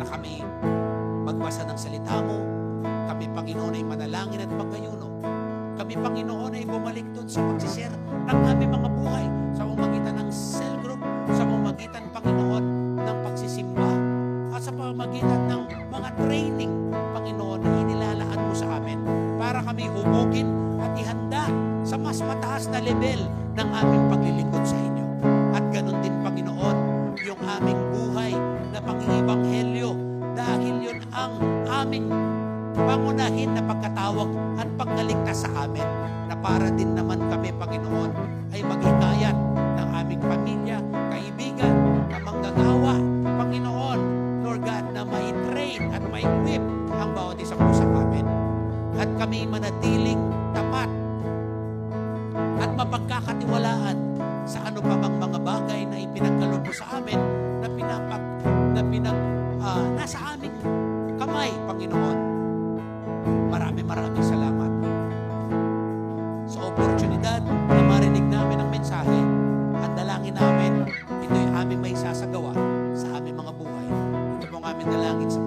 na kami magbasa ng salita mo, kami, Panginoon, ay manalangin at magkayuno, kami, Panginoon, ay bumalik doon sa pagsishare ng aming mga buhay sa pamamagitan ng cell group, sa pamamagitan, Panginoon, ng pagsisimba, at sa pamamagitan ng mga training, Panginoon, na inilalaan mo sa amin para kami hubugin at ihanda sa mas mataas na level ng aming paglilingkod sa inyo. At ganun din, Panginoon, yung aming buhay na pang-ibanghelyo, dahil yun ang aming pangunahin na pagkatawag at pagkaligtas sa amin, na para din naman kami, Panginoon, ay maghikayat ng aming pamilya, kaibigan, na manggagawa, Panginoon, Lord God, na mai-train at mai-equip ang bawat isa po sa amin. At kami manatiling tapat at mapagkakatiwalaan sa ano pa bang mga bagay na ipinagkaloob mo sa amin na nasa aming kamay, Panginoon. Maraming salamat sa oportunidad na marinig namin ang mensahe. Ang dalangin namin, ito'y aming may sasagawa sa aming mga buhay. Ito pong aming dalangin sa